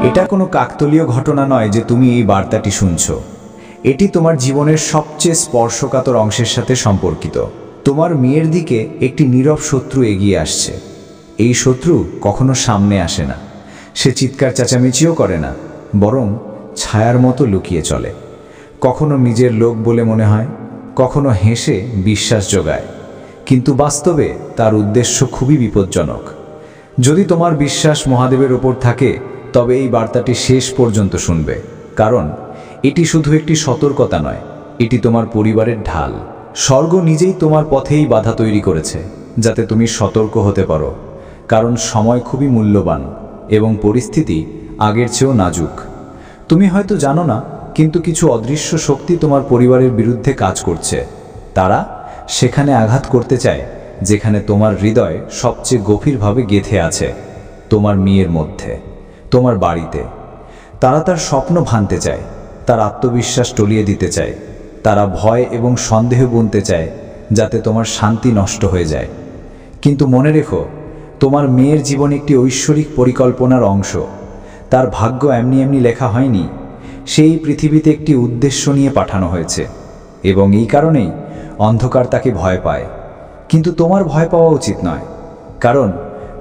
এটা কোনো কাকতালীয় ঘটনা নয় যে তুমি এই বার্তাটি শুনছো। এটি তোমার জীবনের সবচেয়ে স্পর্শকাতর অংশের সাথে সম্পর্কিত। তোমার মেয়ের দিকে একটি নীরব শত্রু এগিয়ে আসছে। এই শত্রু কখনো সামনে আসে না, সে চিৎকার চেঁচামেচিও করে না, বরং ছায়ার মতো লুকিয়ে চলে। কখনো নিজের লোক বলে মনে হয়, কখনো হেসে বিশ্বাস যোগায়, কিন্তু বাস্তবে তার উদ্দেশ্য খুবই বিপজ্জনক। যদি তোমার বিশ্বাস মহাদেবের ওপর থাকে, তবে এই বার্তাটি শেষ পর্যন্ত শুনবে, কারণ এটি শুধু একটি সতর্কতা নয়, এটি তোমার পরিবারের ঢাল। স্বর্গ নিজেই তোমার পথেই বাধা তৈরি করেছে, যাতে তুমি সতর্ক হতে পারো, কারণ সময় খুবই মূল্যবান এবং পরিস্থিতি আগের চেয়েও নাজুক। তুমি হয়তো জানো না, কিন্তু কিছু অদৃশ্য শক্তি তোমার পরিবারের বিরুদ্ধে কাজ করছে। তারা সেখানে আঘাত করতে চায় যেখানে তোমার হৃদয় সবচেয়ে গভীরভাবে গেঁথে আছে, তোমার মেয়ের মধ্যে, তোমার বাড়িতে। তারা তার স্বপ্ন ভাঙতে চায়, তার আত্মবিশ্বাস টলিয়ে দিতে চায়, তারা ভয় এবং সন্দেহ বুনতে চায় যাতে তোমার শান্তি নষ্ট হয়ে যায়। কিন্তু মনে রেখো, তোমার মেয়ের জীবন একটি ঐশ্বরিক পরিকল্পনার অংশ। তার ভাগ্য এমনি এমনি লেখা হয়নি, সেই পৃথিবীতে একটি উদ্দেশ্য নিয়ে পাঠানো হয়েছে, এবং এই কারণেই অন্ধকার তাকে ভয় পায়। কিন্তু তোমার ভয় পাওয়া উচিত নয়, কারণ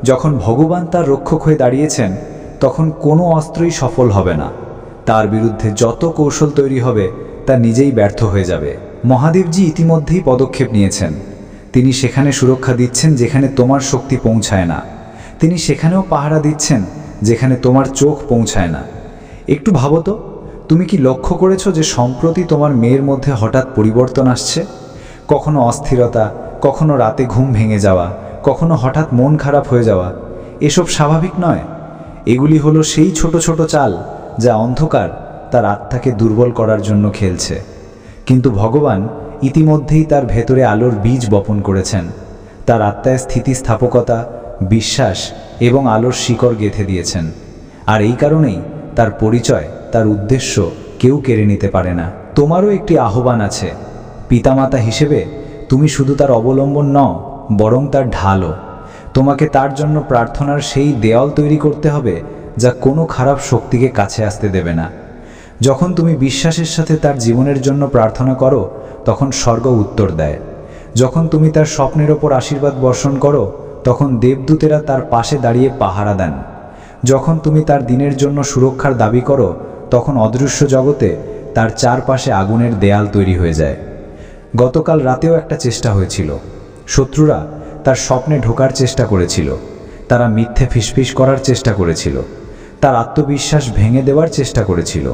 যখন ভগবান তার রক্ষক হয়ে দাঁড়িয়েছেন, তখন কোনো অস্ত্রই সফল হবে না। তার বিরুদ্ধে যত কৌশল তৈরি হবে তা নিজেই ব্যর্থ হয়ে যাবে। মহাদেবজি ইতিমধ্যেই পদক্ষেপ নিয়েছেন। তিনি সেখানে সুরক্ষা দিচ্ছেন যেখানে তোমার শক্তি পৌঁছায় না। তিনি সেখানেও পাহারা দিচ্ছেন যেখানে তোমার চোখ পৌঁছায় না। একটু ভাবো তো, তুমি কি লক্ষ্য করেছো যে সম্প্রতি তোমার মেয়ের মধ্যে হঠাৎ পরিবর্তন আসছে? কখনো অস্থিরতা, কখনো রাতে ঘুম ভেঙে যাওয়া, কখনো হঠাৎ মন খারাপ হয়ে যাওয়া। এসব স্বাভাবিক নয়। এগুলি হলো সেই ছোট ছোট চাল যা অন্ধকার তার আত্মাকে দুর্বল করার জন্য খেলছে। কিন্তু ভগবান ইতিমধ্যেই তার ভেতরে আলোর বীজ বপন করেছেন। তার আত্মায় স্থিতিস্থাপকতা, বিশ্বাস এবং আলোর শিকড় গেঁথে দিয়েছেন। আর এই কারণেই তার পরিচয়, তার উদ্দেশ্য কেউ কেড়ে নিতে পারে না। তোমারও একটি আহ্বান আছে। পিতামাতা হিসেবে তুমি শুধু তার অবলম্বন নও, বরং তার ঢালও। তোমাকে তার জন্য প্রার্থনার সেই দেওয়াল তৈরি করতে হবে যা কোনো খারাপ শক্তিকে কাছে আসতে দেবে না। যখন তুমি বিশ্বাসের সাথে তার জীবনের জন্য প্রার্থনা করো, তখন স্বর্গ উত্তর দেয়। যখন তুমি তার স্বপ্নের ওপর আশীর্বাদ বর্ষণ করো, তখন দেবদূতেরা তার পাশে দাঁড়িয়ে পাহারা দেন। যখন তুমি তার দিনের জন্য সুরক্ষার দাবি করো, তখন অদৃশ্য জগতে তার চারপাশে আগুনের দেয়াল তৈরি হয়ে যায়। গতকাল রাতেও একটা চেষ্টা হয়েছিল। শত্রুরা তার স্বপ্নে ঢোকার চেষ্টা করেছিল, তারা মিথ্যে ফিসফিস করার চেষ্টা করেছিল, তার আত্মবিশ্বাস ভেঙে দেওয়ার চেষ্টা করেছিল।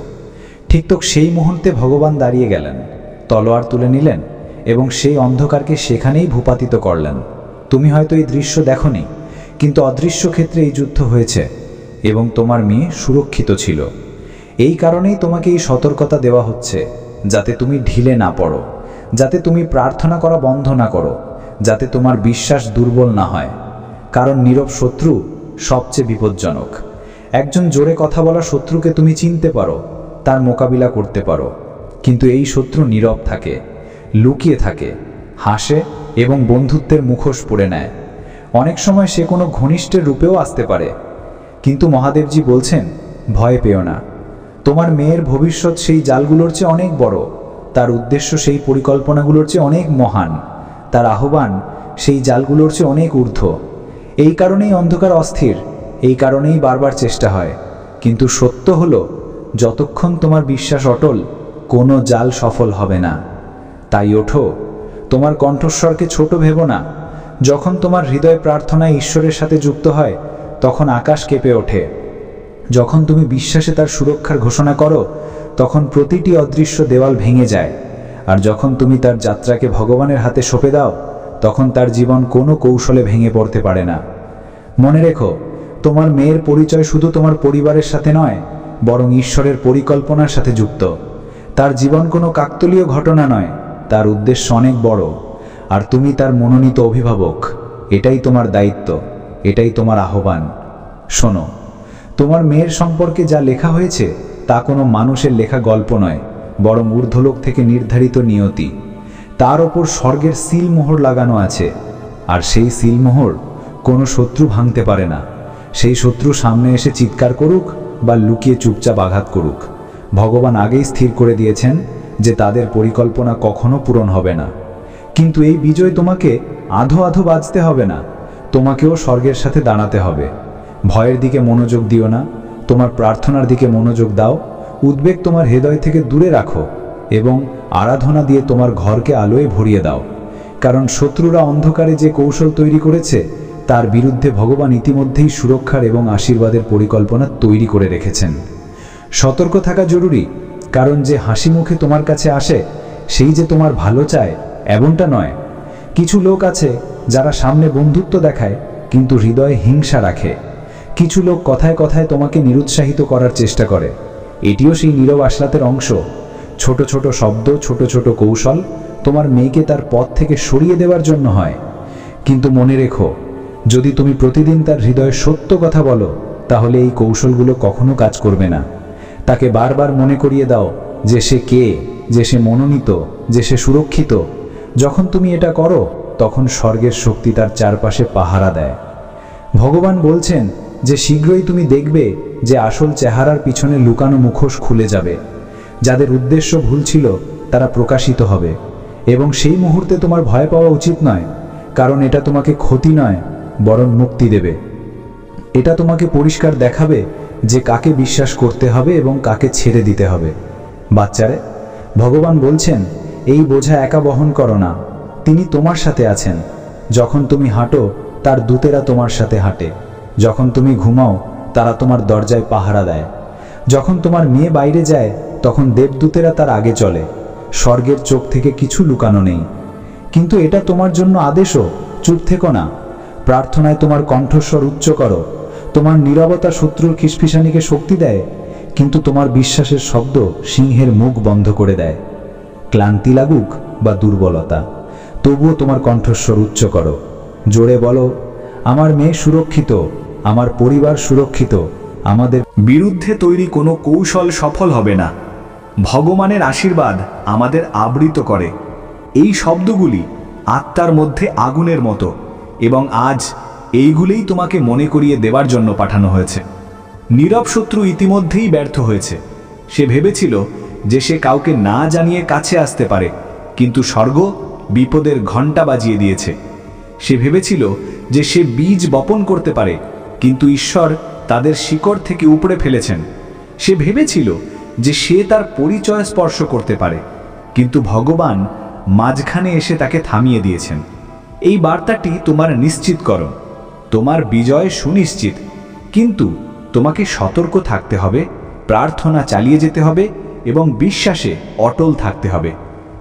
ঠিক তো সেই মুহূর্তে ভগবান দাঁড়িয়ে গেলেন, তলোয়ার তুলে নিলেন এবং সেই অন্ধকারকে সেখানেই ভূপাতিত করলেন। তুমি হয়তো এই দৃশ্য দেখোনি, কিন্তু অদৃশ্য ক্ষেত্রে এই যুদ্ধ হয়েছে এবং তোমার মেয়ে সুরক্ষিত ছিল। এই কারণেই তোমাকে এই সতর্কতা দেওয়া হচ্ছে, যাতে তুমি ঢিলে না পড়ো, যাতে তুমি প্রার্থনা করা বন্ধ না করো, যাতে তোমার বিশ্বাস দুর্বল না হয়। কারণ নীরব শত্রু সবচেয়ে বিপজ্জনক। একজন জোরে কথা বলা শত্রুকে তুমি চিনতে পারো, তার মোকাবিলা করতে পারো, কিন্তু এই শত্রু নীরব থাকে, লুকিয়ে থাকে, হাসে এবং বন্ধুত্বের মুখোশ পরে নেয়। অনেক সময় সে কোনো ঘনিষ্ঠের রূপেও আসতে পারে। কিন্তু মহাদেবজি বলছেন, ভয় পেও না। তোমার মেয়ের ভবিষ্যৎ সেই জালগুলোর চেয়ে অনেক বড়, তার উদ্দেশ্য সেই পরিকল্পনাগুলোর চেয়ে অনেক মহান, তার আহ্বান সেই জালগুলোর চেয়ে অনেক ঊর্ধ্ব। এই কারণেই অন্ধকার অস্থির, এই কারণেই বারবার চেষ্টা হয়। কিন্তু সত্য হলো, যতক্ষণ তোমার বিশ্বাস অটল, কোনো জাল সফল হবে না। তাই ওঠো, তোমার কণ্ঠস্বরকে ছোট ভেবো না। যখন তোমার হৃদয় প্রার্থনায় ঈশ্বরের সাথে যুক্ত হয়, তখন আকাশ কেঁপে ওঠে। যখন তুমি বিশ্বাসে তার সুরক্ষার ঘোষণা করো, তখন প্রতিটি অদৃশ্য দেওয়াল ভেঙে যায়। আর যখন তুমি তার যাত্রাকে ভগবানের হাতে সঁপে দাও, তখন তার জীবন কোনো কৌশলে ভেঙে পড়তে পারে না। মনে রেখো, তোমার মেয়ের পরিচয় শুধু তোমার পরিবারের সাথে নয়, বরং ঈশ্বরের পরিকল্পনার সাথে যুক্ত। তার জীবন কোনো কাকতালীয় ঘটনা নয়, তার উদ্দেশ্য অনেক বড়, আর তুমি তার মনোনীত অভিভাবক। এটাই তোমার দায়িত্ব, এটাই তোমার আহ্বান। শোনো, তোমার মেয়ের সম্পর্কে যা লেখা হয়েছে তা কোনো মানুষের লেখা গল্প নয়, বরং ঊর্ধ্বলোক থেকে নির্ধারিত নিয়তি। তার ওপর স্বর্গের সিলমোহর লাগানো আছে, আর সেই সিলমোহর কোনো শত্রু ভাঙতে পারে না। সেই শত্রু সামনে এসে চিৎকার করুক বা লুকিয়ে চুপচাপ আঘাত করুক, ভগবান আগেই স্থির করে দিয়েছেন যে তাদের পরিকল্পনা কখনো পূরণ হবে না। কিন্তু এই বিজয় তোমাকে আধো আধো বাঁচতে হবে না, তোমাকেও স্বর্গের সাথে দাঁড়াতে হবে। ভয়ের দিকে মনোযোগ দিও না, তোমার প্রার্থনার দিকে মনোযোগ দাও। উদ্বেগ তোমার হৃদয় থেকে দূরে রাখো এবং আরাধনা দিয়ে তোমার ঘরকে আলোয় ভরিয়ে দাও। কারণ শত্রুরা অন্ধকারে যে কৌশল তৈরি করেছে তার বিরুদ্ধে ভগবান ইতিমধ্যেই সুরক্ষার এবং আশীর্বাদের পরিকল্পনা তৈরি করে রেখেছেন। সতর্ক থাকা জরুরি, কারণ যে হাসি মুখে তোমার কাছে আসে সেই যে তোমার ভালো চায় এমনটা নয়। কিছু লোক আছে যারা সামনে বন্ধুত্ব দেখায় কিন্তু হৃদয়ে হিংসা রাখে। কিছু লোক কথায় কথায় তোমাকে নিরুৎসাহিত করার চেষ্টা করে, এটিও সেই নীরব আশ্রাতের অংশ। ছোট ছোট শব্দ, ছোট ছোট কৌশল তোমার মেয়েকে তার পথ থেকে সরিয়ে দেওয়ার জন্য হয়। কিন্তু মনে রেখো, যদি তুমি প্রতিদিন তার হৃদয়ে সত্য কথা বলো তাহলে এই কৌশলগুলো কখনো কাজ করবে না। তাকে বারবার মনে করিয়ে দাও যে সে কে, যে সে মনোনীত, যে সে সুরক্ষিত। যখন তুমি এটা করো তখন স্বর্গের শক্তি তার চারপাশে পাহারা দেয়। ভগবান বলছেন যে শীঘ্রই তুমি দেখবে যে আসল চেহারার পিছনে লুকানো মুখোশ খুলে যাবে। যাদের উদ্দেশ্য ভুল ছিল তারা প্রকাশিত হবে এবং সেই মুহূর্তে তোমার ভয় পাওয়া উচিত নয়, কারণ এটা তোমাকে ক্ষতি নয় বরং মুক্তি দেবে। এটা তোমাকে পরিষ্কার দেখাবে যে কাকে বিশ্বাস করতে হবে এবং কাকে ছেড়ে দিতে হবে। বাচ্চারে, ভগবান বলছেন এই বোঝা একা বহন করো না, তিনি তোমার সাথে আছেন। যখন তুমি হাঁটো তার দূতেরা তোমার সাথে হাঁটে, যখন তুমি ঘুমাও তারা তোমার দরজায় পাহারা দেয়, যখন তোমার মেয়ে বাইরে যায় তখন দেবদূতেরা তার আগে চলে। স্বর্গের চোখ থেকে কিছু লুকানো নেই। কিন্তু এটা তোমার জন্য আদেশও, চুপ থেকো না। প্রার্থনায় তোমার কণ্ঠস্বর উচ্চ করো। তোমার নীরবতা শত্রুর খিসফিসানিকে শক্তি দেয়, কিন্তু তোমার বিশ্বাসের শব্দ সিংহের মুখ বন্ধ করে দেয়। ক্লান্তি লাগুক বা দুর্বলতা, তবুও তোমার কণ্ঠস্বর উচ্চ করো। জোরে বলো, আমার মেয়ে সুরক্ষিত, আমার পরিবার সুরক্ষিত, আমাদের বিরুদ্ধে তৈরি কোনো কৌশল সফল হবে না। ভগবানের আশীর্বাদ আমাদের আবৃত করে। এই শব্দগুলি আত্মার মধ্যে আগুনের মতো, এবং আজ এইগুলোই তোমাকে মনে করিয়ে দেওয়ার জন্য পাঠানো হয়েছে। নীরব শত্রু ইতিমধ্যেই ব্যর্থ হয়েছে। সে ভেবেছিল যে সে কাউকে না জানিয়ে কাছে আসতে পারে, কিন্তু স্বর্গ বিপদের ঘণ্টা বাজিয়ে দিয়েছে। সে ভেবেছিল যে সে বীজ বপন করতে পারে, কিন্তু ঈশ্বর তাদের শিকড় থেকে উপড়ে ফেলেছেন। সে ভেবেছিল যে সে তার পরিচয় স্পর্শ করতে পারে, কিন্তু ভগবান মাঝখানে এসে তাকে থামিয়ে দিয়েছেন। এই বার্তাটি তোমার নিশ্চিতকরণ, তোমার বিজয় সুনিশ্চিত, কিন্তু তোমাকে সতর্ক থাকতে হবে, প্রার্থনা চালিয়ে যেতে হবে এবং বিশ্বাসে অটল থাকতে হবে।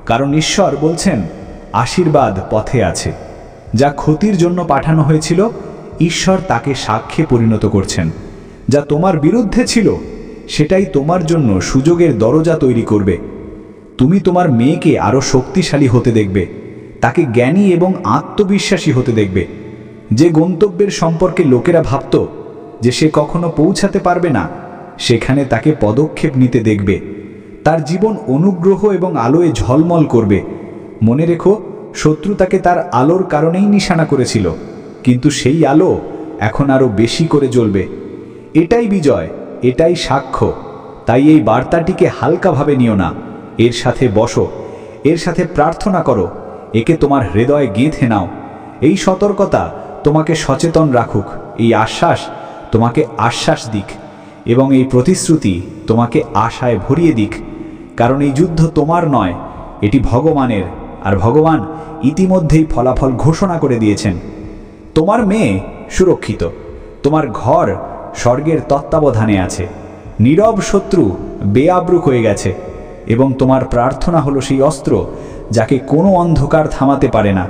কারণ ঈশ্বর বলছেন আশীর্বাদ পথে আছে। যা ক্ষতির জন্য পাঠানো হয়েছিল ঈশ্বর তাকে সাক্ষ্যে পরিণত করছেন। যা তোমার বিরুদ্ধে ছিল সেটাই তোমার জন্য সুযোগের দরজা তৈরি করবে। তুমি তোমার মেয়েকে আরও শক্তিশালী হতে দেখবে, তাকে জ্ঞানী এবং আত্মবিশ্বাসী হতে দেখবে। যে গন্তব্যের সম্পর্কে লোকেরা ভাবত যে সে কখনো পৌঁছাতে পারবে না, সেখানে তাকে পদক্ষেপ নিতে দেখবে। তার জীবন অনুগ্রহ এবং আলোয় ঝলমল করবে। মনে রেখো, শত্রু তাকে তার আলোর কারণেই নিশানা করেছিল, কিন্তু সেই আলো এখন আরও বেশি করে জ্বলবে। এটাই বিজয়, এটাই সাক্ষ্য। তাই এই বার্তাটিকে হালকাভাবে নিও না। এর সাথে বসো, এর সাথে প্রার্থনা করো, একে তোমার হৃদয়ে গেঁথে নাও। এই সতর্কতা তোমাকে সচেতন রাখুক, এই আশ্বাস তোমাকে আশ্বাস দিক, এবং এই প্রতিশ্রুতি তোমাকে আশায় ভরিয়ে দিক। কারণ এই যুদ্ধ তোমার নয়, এটি ভগবানের, আর ভগবান ইতিমধ্যেই ফলাফল ঘোষণা করে দিয়েছেন। তোমার মেয়ে সুরক্ষিত, তোমার ঘর স্বর্গের তত্ত্বাবধানে আছে। নীরব শত্রু বেআব্রুক হয়ে গেছে, এবং তোমার প্রার্থনা হলো সেই অস্ত্র যাকে কোনো অন্ধকার থামাতে পারে না।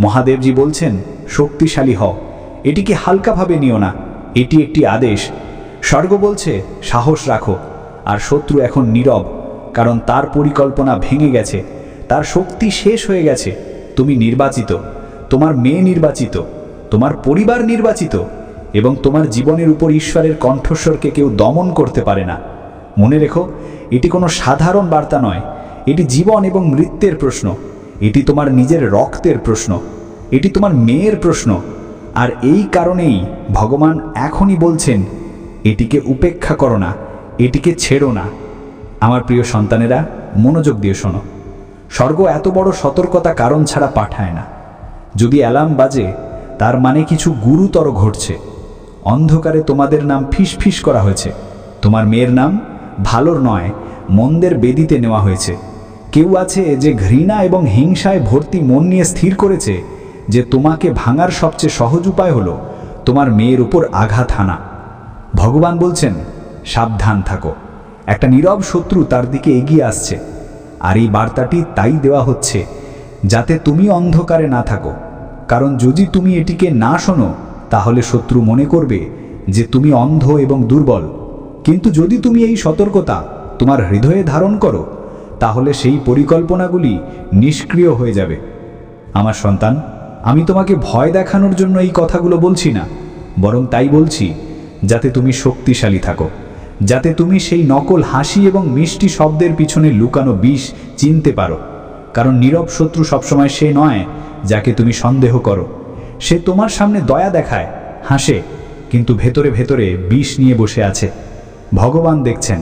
মহাদেবজি বলছেন শক্তিশালী হও, এটিকে হালকাভাবে নিও না, এটি একটি আদেশ। স্বর্গ বলছে সাহস রাখো। আর শত্রু এখন নীরব, কারণ তার পরিকল্পনা ভেঙে গেছে, তার শক্তি শেষ হয়ে গেছে। তুমি নির্বাচিত, তোমার মেয়ে নির্বাচিত, তোমার পরিবার নির্বাচিত, এবং তোমার জীবনের উপর ঈশ্বরের কণ্ঠস্বরকে কেউ দমন করতে পারে না। মনে রেখো, এটি কোনো সাধারণ বার্তা নয়, এটি জীবন এবং মৃত্যুর প্রশ্ন। এটি তোমার নিজের রক্তের প্রশ্ন, এটি তোমার মেয়ের প্রশ্ন। আর এই কারণেই ভগবান এখনই বলছেন এটিকে উপেক্ষা করো না, এটিকে ছেড়ো না। আমার প্রিয় সন্তানেরা, মনোযোগ দিয়ে শোনো। স্বর্গ এত বড় সতর্কতা কারণ ছাড়া পাঠায় না। যদি অ্যালার্ম বাজে, তার মানে কিছু গুরুতর ঘটছে। অন্ধকারে তোমাদের নাম ফিসফিস করা হয়েছে। তোমার মেয়ের নাম ভালোর নয়, মন্দের বেদিতে নেওয়া হয়েছে। কেউ আছে যে ঘৃণা এবং হিংসায় ভর্তি মন নিয়ে স্থির করেছে যে তোমাকে ভাঙার সবচেয়ে সহজ উপায় হলো তোমার মেয়ের উপর আঘাত হানা। ভগবান বলছেন, সাবধান থাকো, একটা নীরব শত্রু তার দিকে এগিয়ে আসছে। আর এই বার্তাটি তাই দেওয়া হচ্ছে যাতে তুমি অন্ধকারে না থাকো। কারণ যদি তুমি এটিকে না শোনো, তাহলে শত্রু মনে করবে যে তুমি অন্ধ এবং দুর্বল। কিন্তু যদি তুমি এই সতর্কতা তোমার হৃদয়ে ধারণ করো, তাহলে সেই পরিকল্পনাগুলি নিষ্ক্রিয় হয়ে যাবে। আমার সন্তান, আমি তোমাকে ভয় দেখানোর জন্য এই কথাগুলো বলছি না, বরং তাই বলছি যাতে তুমি শক্তিশালী থাকো, যাতে তুমি সেই নকল হাসি এবং মিষ্টি শব্দের পিছনে লুকানো বিষ চিনতে পারো। কারণ নীরব শত্রু সবসময় সে নয় যাকে তুমি সন্দেহ করো। সে তোমার সামনে দয়া দেখায়, হাসে, কিন্তু ভেতরে ভেতরে বিষ নিয়ে বসে আছে। ভগবান দেখছেন।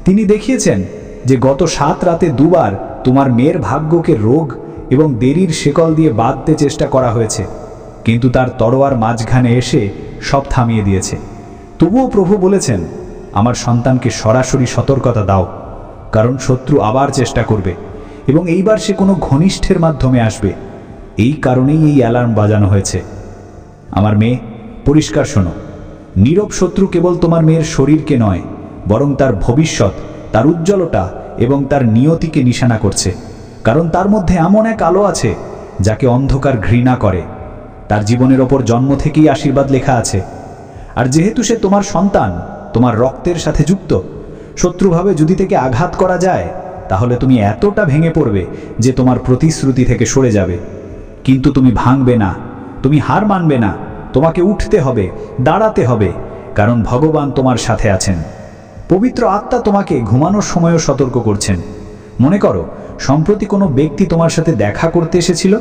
তিনি দেখিয়েছেন যে গত 7 রাতে দুবার তোমার মেয়ের ভাগ্যকে রোগ এবং দেরির শেকল দিয়ে বাঁধতে চেষ্টা করা হয়েছে, কিন্তু তার তরোয়ার মাঝখানে এসে সব থামিয়ে দিয়েছে। তবুও প্রভু বলেছেন, আমার সন্তানকে সরাসরি সতর্কতা দাও, কারণ শত্রু আবার চেষ্টা করবে এবং এইবার সে কোনো ঘনিষ্ঠের মাধ্যমে আসবে। এই কারণেই এই অ্যালার্ম বাজানো হয়েছে। আমার মেয়ে, পরিষ্কার শোনো, নীরব শত্রু কেবল তোমার মেয়ের শরীরকে নয়, বরং তার ভবিষ্যৎ, তার উজ্জ্বলতা এবং তার নিয়তিকে নিশানা করছে। কারণ তার মধ্যে এমন এক আলো আছে যাকে অন্ধকার ঘৃণা করে। তার জীবনের ওপর জন্ম থেকেই আশীর্বাদ লেখা আছে। আর যেহেতু সে তোমার সন্তান, তোমার রক্তের সাথে যুক্ত, শত্রুভাবে যদি থেকে আঘাত করা যায়, তাহলে তুমি এতটা ভেঙে পড়বে যে তোমার প্রতিশ্রুতি থেকে সরে যাবে। কিন্তু তুমি ভাঙবে না, তুমি হার মানবে না। তোমাকে উঠতে হবে, দাঁড়াতে হবে, কারণ ভগবান তোমার সাথে আছেন। পবিত্র আত্মা তোমাকে ঘুমানোর সময়ও সতর্ক করছেন। মনে করো, সম্প্রতি কোনো ব্যক্তি তোমার সাথে দেখা করতে এসেছিল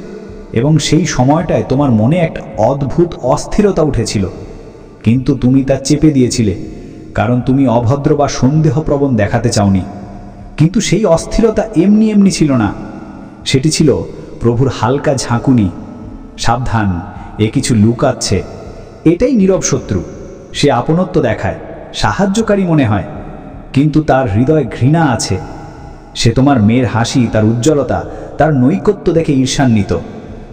এবং সেই সময়টায় তোমার মনে একটা অদ্ভুত অস্থিরতা উঠেছিল, কিন্তু তুমি তা চেপে দিয়েছিলে, কারণ তুমি অভদ্র বা সন্দেহপ্রবণ দেখাতে চাওনি। কিন্তু সেই অস্থিরতা এমনি এমনি ছিল না, সেটি ছিল প্রভুর হালকা ঝাঁকুনি। সাবধান, এ কিছু লুকাচ্ছে। এটাই নীরব শত্রু। সে আপনত্ব দেখায়, সাহায্যকারী মনে হয়, কিন্তু তার হৃদয়ে ঘৃণা আছে। সে তোমার মেয়ের হাসি, তার উজ্জ্বলতা, তার নৈকট্য দেখে ঈর্ষান্বিত।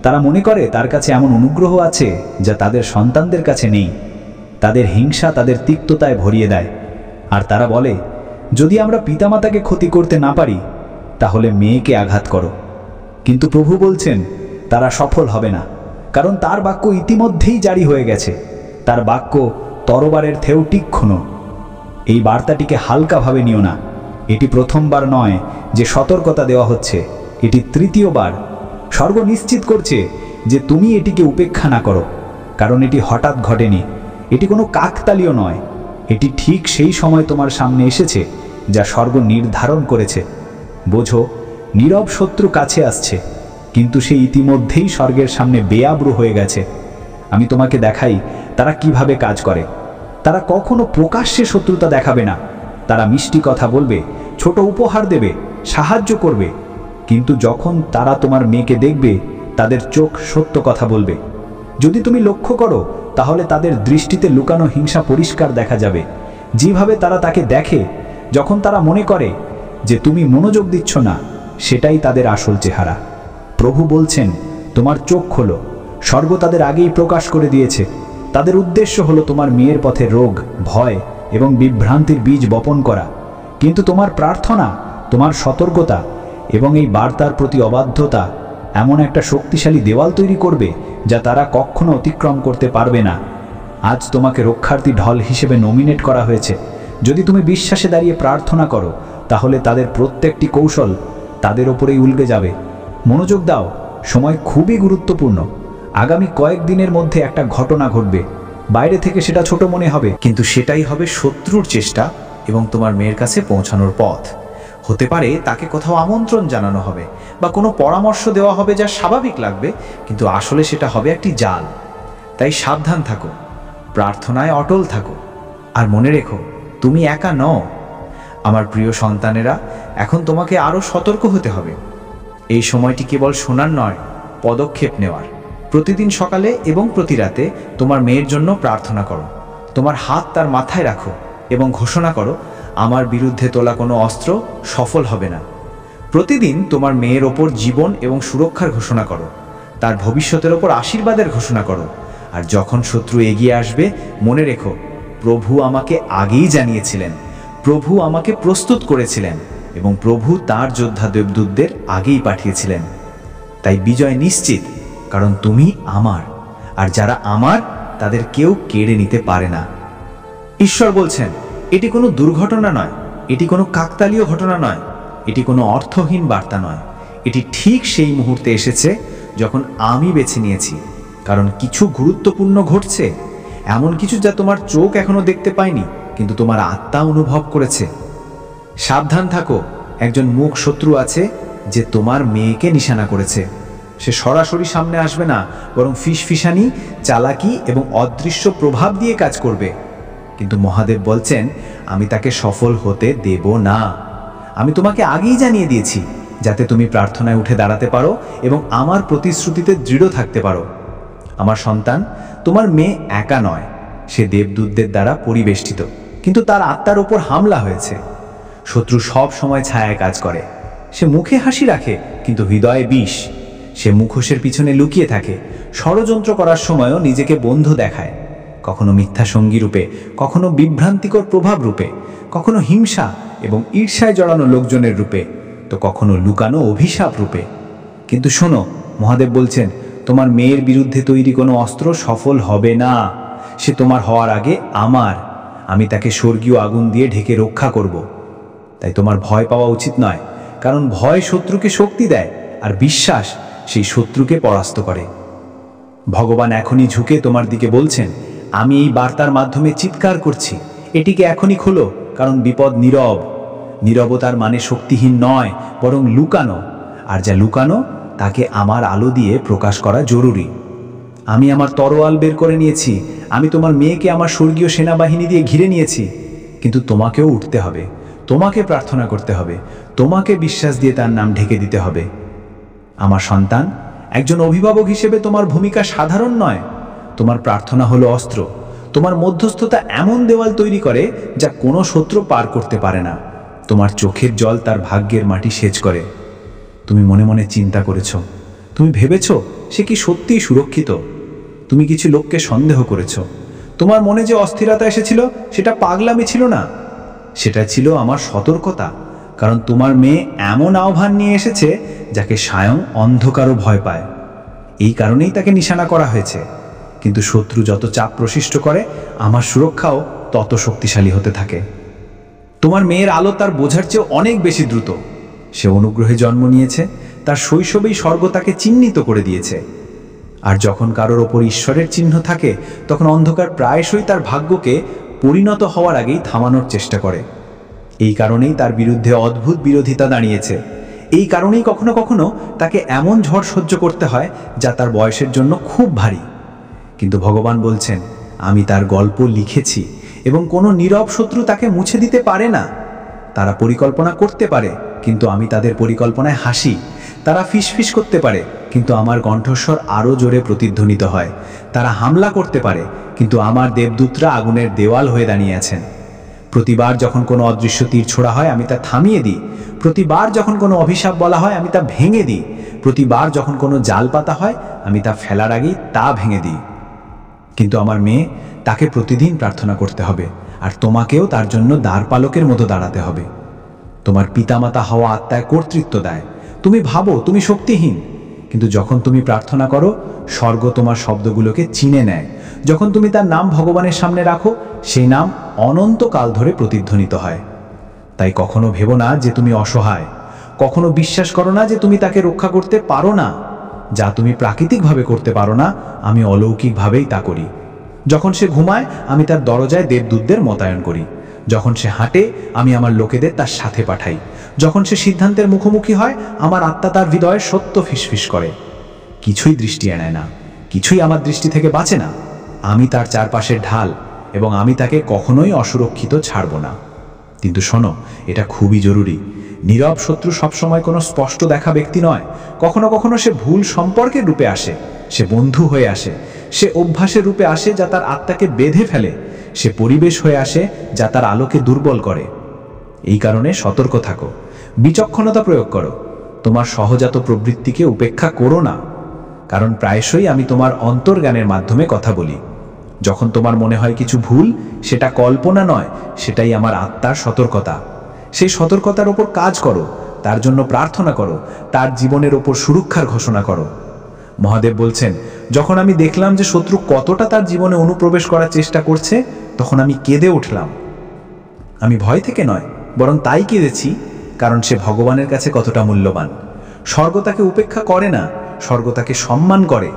তারা মনে করে তার কাছে এমন অনুগ্রহ আছে যা তাদের সন্তানদের কাছে নেই। তাদের হিংসা তাদের তিক্ততায় ভরিয়ে দেয়। আর তারা বলে, যদি আমরা পিতামাতাকে ক্ষতি করতে না পারি, তাহলে মেয়েকে আঘাত করো। কিন্তু প্রভু বলছেন, তারা সফল হবে না, কারণ তার বাক্য ইতিমধ্যেই জারি হয়ে গেছে। তার বাক্য তরবারের থেকেও তীক্ষ্ণ। এই বার্তাটিকে হালকাভাবে নিও না। এটি প্রথমবার নয় যে সতর্কতা দেওয়া হচ্ছে, এটি তৃতীয়বার। স্বর্গ নিশ্চিত করছে যে তুমি এটিকে উপেক্ষা না করো, কারণ এটি হঠাৎ ঘটেনি, এটি কোনো কাকতালীয় নয়। এটি ঠিক সেই সময় তোমার সামনে এসেছে যা স্বর্গ নির্ধারণ করেছে। বোঝো, নীরব শত্রু কাছে আসছে, কিন্তু সে ইতিমধ্যেই স্বর্গের সামনে বেআব্রু হয়ে গেছে। আমি তোমাকে দেখাই তারা কিভাবে কাজ করে। তারা কখনো প্রকাশ্যে শত্রুতা দেখাবে না। তারা মিষ্টি কথা বলবে, ছোট উপহার দেবে, সাহায্য করবে, কিন্তু যখন তারা তোমার মেয়েকে দেখবে, তাদের চোখ সত্য কথা বলবে। যদি তুমি লক্ষ্য করো, তাহলে তাদের দৃষ্টিতে লুকানো হিংসা পরিষ্কার দেখা যাবে। যেভাবে তারা তাকে দেখে, যখন তারা মনে করে যে তুমি মনোযোগ দিচ্ছ না, সেটাই তাদের আসল চেহারা। প্রভু বলছেন, তোমার চোখ খোলো। স্বর্গ তাদের আগেই প্রকাশ করে দিয়েছে। তাদের উদ্দেশ্য হলো তোমার মেয়ের পথে রোগ, ভয় এবং বিভ্রান্তির বীজ বপন করা। কিন্তু তোমার প্রার্থনা, তোমার সতর্কতা এবং এই বার্তার প্রতি অবাধ্যতা এমন একটা শক্তিশালী দেওয়াল তৈরি করবে যা তারা কখনো অতিক্রম করতে পারবে না। আজ তোমাকে রক্ষার্থী ঢল হিসেবে নমিনেট করা হয়েছে। যদি তুমি বিশ্বাসে দাঁড়িয়ে প্রার্থনা করো, তাহলে তাদের প্রত্যেকটি কৌশল তাদের ওপরেই উল্টে যাবে। মনোযোগ দাও, সময় খুবই গুরুত্বপূর্ণ। আগামী কয়েকদিনের মধ্যে একটা ঘটনা ঘটবে। বাইরে থেকে সেটা ছোট মনে হবে, কিন্তু সেটাই হবে শত্রুর চেষ্টা এবং তোমার মেয়ের কাছে পৌঁছানোর পথ। হতে পারে তাকে কোথাও আমন্ত্রণ জানানো হবে বা কোনো পরামর্শ দেওয়া হবে যা স্বাভাবিক লাগবে, কিন্তু আসলে সেটা হবে একটি জাল। তাই সাবধান থাকো, প্রার্থনায় অটল থাকো, আর মনে রেখো, তুমি একা নও। আমার প্রিয় সন্তানেরা, এখন তোমাকে আরও সতর্ক হতে হবে। এই সময়টি কেবল শোনার নয়, পদক্ষেপ নেওয়ার। প্রতিদিন সকালে এবং প্রতি রাতে তোমার মেয়ের জন্য প্রার্থনা করো। তোমার হাত তার মাথায় রাখো এবং ঘোষণা করো, আমার বিরুদ্ধে তোলা কোনো অস্ত্র সফল হবে না। প্রতিদিন তোমার মেয়ের ওপর জীবন এবং সুরক্ষার ঘোষণা করো, তার ভবিষ্যতের ওপর আশীর্বাদের ঘোষণা করো। আর যখন শত্রু এগিয়ে আসবে, মনে রেখো, প্রভু আমাকে আগেই জানিয়েছিলেন, প্রভু আমাকে প্রস্তুত করেছিলেন এবং প্রভু তার যোদ্ধা দেবদূতদের আগেই পাঠিয়েছিলেন। তাই বিজয় নিশ্চিত, কারণ তুমি আমার, আর যারা আমার তাদের কেউ কেড়ে নিতে পারে না। ঈশ্বর বলছেন, এটি কোনো দুর্ঘটনা নয়, এটি কোনো কাকতালীয় ঘটনা নয়, এটি কোনো অর্থহীন বার্তা নয়। এটি ঠিক সেই মুহূর্তে এসেছে যখন আমি বেছে নিয়েছি, কারণ কিছু গুরুত্বপূর্ণ ঘটছে, এমন কিছু যা তোমার চোখ এখনো দেখতে পায়নি, কিন্তু তোমার আত্মা অনুভব করেছে। সাবধান থাকো, একজন মুখ শত্রু আছে যে তোমার মেয়েকে নিশানা করেছে। সে সরাসরি সামনে আসবে না, বরং ফিসফিসানি, চালাকি এবং অদৃশ্য প্রভাব দিয়ে কাজ করবে। কিন্তু মহাদেব বলছেন, আমি তাকে সফল হতে দেব না। আমি তোমাকে আগেই জানিয়ে দিয়েছি, যাতে তুমি প্রার্থনায় উঠে দাঁড়াতে পারো এবং আমার প্রতিশ্রুতিতে দৃঢ় থাকতে পারো। আমার সন্তান, তোমার মেয়ে একা নয়, সে দেবদূতদের দ্বারা পরিবেষ্টিত, কিন্তু তার আত্মার ওপর হামলা হয়েছে। শত্রু সব সময় ছায়ায় কাজ করে। সে মুখে হাসি রাখে, কিন্তু হৃদয়ে বিষ। সে মুখোশের পিছনে লুকিয়ে থাকে, ষড়যন্ত্র করার সময়ও নিজেকে বন্ধু দেখায়। কখনো মিথ্যা সঙ্গী রূপে, কখনো বিভ্রান্তিকর প্রভাব রূপে, কখনো হিংসা এবং ঈর্ষায় জড়ানো লোকজনের রূপে, তো কখনো লুকানো অভিশাপ রূপে। কিন্তু শোনো, মহাদেব বলছেন, তোমার মেয়ের বিরুদ্ধে তৈরি কোনো অস্ত্র সফল হবে না। সে তোমার হওয়ার আগে আমার। আমি তাকে স্বর্গীয় আগুন দিয়ে ঢেকে রক্ষা করব। তাই তোমার ভয় পাওয়া উচিত নয়, কারণ ভয় শত্রুকে শক্তি দেয়, আর বিশ্বাস সেই শত্রুকে পরাস্ত করে। ভগবান এখনই ঝুঁকে তোমার দিকে বলছেন, আমি এই বার্তার মাধ্যমে চিৎকার করছি, এটিকে এখনই খোলো, কারণ বিপদ নীরব। নীরবতার মানে শক্তিহীন নয়, বরং লুকানো। আর যা লুকানো, তাকে আমার আলো দিয়ে প্রকাশ করা জরুরি। আমি আমার তরোয়াল বের করে নিয়েছি, আমি তোমার মেয়েকে আমার স্বর্গীয় সেনাবাহিনী দিয়ে ঘিরে নিয়েছি। কিন্তু তোমাকেও উঠতে হবে, তোমাকে প্রার্থনা করতে হবে, তোমাকে বিশ্বাস দিয়ে তার নাম ঢেকে দিতে হবে। আমার সন্তান, একজন অভিভাবক হিসেবে তোমার ভূমিকা সাধারণ নয়। তোমার প্রার্থনা হলো অস্ত্র। তোমার মধ্যস্থতা এমন দেওয়াল তৈরি করে যা কোনো শত্রু পার করতে পারে না। তোমার চোখের জল তার ভাগ্যের মাটি সেচ করে। তুমি মনে মনে চিন্তা করেছ, তুমি ভেবেছ সে কি সত্যিই সুরক্ষিত। তুমি কিছু লোককে সন্দেহ করেছ। তোমার মনে যে অস্থিরতা এসেছিল, সেটা পাগলামি ছিল না, সেটা ছিল আমার সতর্কতা। কারণ তোমার মেয়ে এমন আহ্বান নিয়ে এসেছে যাকে স্বয়ং অন্ধকারও ভয় পায়। এই কারণেই তাকে নিশানা করা হয়েছে। কিন্তু শত্রু যত চাপ প্রশিষ্ট করে, আমার সুরক্ষাও তত শক্তিশালী হতে থাকে। তোমার মেয়ের আলো তার বোঝার চেয়ে অনেক বেশি দ্রুত। সে অনুগ্রহে জন্ম নিয়েছে, তার শৈশবেই স্বর্গ তাকে চিহ্নিত করে দিয়েছে। আর যখন কারোর ওপর ঈশ্বরের চিহ্ন থাকে, তখন অন্ধকার প্রায়শই তার ভাগ্যকে পরিণত হওয়ার আগেই থামানোর চেষ্টা করে। এই কারণেই তার বিরুদ্ধে অদ্ভুত বিরোধিতা দাঁড়িয়েছে। এই কারণেই কখনো কখনো তাকে এমন ঝড় সহ্য করতে হয় যা তার বয়সের জন্য খুব ভারী। কিন্তু ভগবান বলছেন, আমি তার গল্প লিখেছি এবং কোনো নীরব শত্রু তাকে মুছে দিতে পারে না। তারা পরিকল্পনা করতে পারে, কিন্তু আমি তাদের পরিকল্পনায় হাসি। তারা ফিসফিস করতে পারে, কিন্তু আমার কণ্ঠস্বর আরও জোরে প্রতিধ্বনিত হয়। তারা হামলা করতে পারে, কিন্তু আমার দেবদূতরা আগুনের দেওয়াল হয়ে দাঁড়িয়ে আছেন। প্রতিবার যখন কোনো অদৃশ্য তীর ছোড়া হয়, আমি তা থামিয়ে দিই। প্রতিবার যখন কোনো অভিশাপ বলা হয়, আমি তা ভেঙে দিই। প্রতিবার যখন কোনো জাল পাতা হয়, আমি তা ফেলার আগেই তা ভেঙে দিই। কিন্তু আমার মেয়ে, তাকে প্রতিদিন প্রার্থনা করতে হবে, আর তোমাকেও তার জন্য দ্বারপালকের মতো দাঁড়াতে হবে। তোমার পিতামাতা হওয়া আত্মায় কর্তৃত্ব দেয়। তুমি ভাবো তুমি শক্তিহীন, কিন্তু যখন তুমি প্রার্থনা করো, স্বর্গ তোমার শব্দগুলোকে চিনে নেয়। যখন তুমি তার নাম ভগবানের সামনে রাখো, সেই নাম অনন্তকাল ধরে প্রতিধ্বনিত হয়। তাই কখনো ভেবো না যে তুমি অসহায়। কখনো বিশ্বাস করো না যে তুমি তাকে রক্ষা করতে পারো না। যা তুমি প্রাকৃতিকভাবে করতে পারো না, আমি অলৌকিকভাবেই তা করি। যখন সে ঘুমায়, আমি তার দরজায় দেবদূতদের মোতায়েন করি। যখন সে হাঁটে, আমি আমার লোকেদের তার সাথে পাঠাই। যখন সে সিদ্ধান্তের মুখোমুখি হয়, আমার আত্মা তার হৃদয়ে সত্য ফিসফিস করে। কিছুই দৃষ্টি এড়ায় না, কিছুই আমার দৃষ্টি থেকে বাঁচে না। আমি তার চারপাশের ঢাল, এবং আমি তাকে কখনোই অসুরক্ষিত ছাড়ব না। কিন্তু শোনো, এটা খুবই জরুরি। নীরব শত্রু সবসময় কোনো স্পষ্ট দেখা ব্যক্তি নয়। কখনো কখনো সে ভুল সম্পর্কের রূপে আসে, সে বন্ধু হয়ে আসে, সে অভ্যাসের রূপে আসে যা তার আত্মাকে বেঁধে ফেলে, সে পরিবেশ হয়ে আসে যা তার আলোকে দুর্বল করে। এই কারণে সতর্ক থাকো, বিচক্ষণতা প্রয়োগ করো, তোমার সহজাত প্রবৃত্তিকে উপেক্ষা করো না। কারণ প্রায়শই আমি তোমার অন্তর্জ্ঞানের মাধ্যমে কথা বলি। যখন তোমার মনে হয় কিছু ভুল, সেটা কল্পনা নয়, সেটাই আমার আত্মার সতর্কতা। সেই সতর্কতার ওপর কাজ করো, তার জন্য প্রার্থনা করো, তার জীবনের ওপর সুরক্ষার ঘোষণা করো। মহাদেব বলছেন, যখন আমি দেখলাম যে শত্রু কতটা তার জীবনে অনুপ্রবেশ করার চেষ্টা করছে, তখন আমি কেঁদে উঠলাম। আমি ভয় থেকে নয়, বরং তাই কেঁদেছি কারণ সে ভগবানের কাছে কতটা মূল্যবান। স্বর্গ তাকে উপেক্ষা করে না, স্বর্গ তাকে সম্মান করে,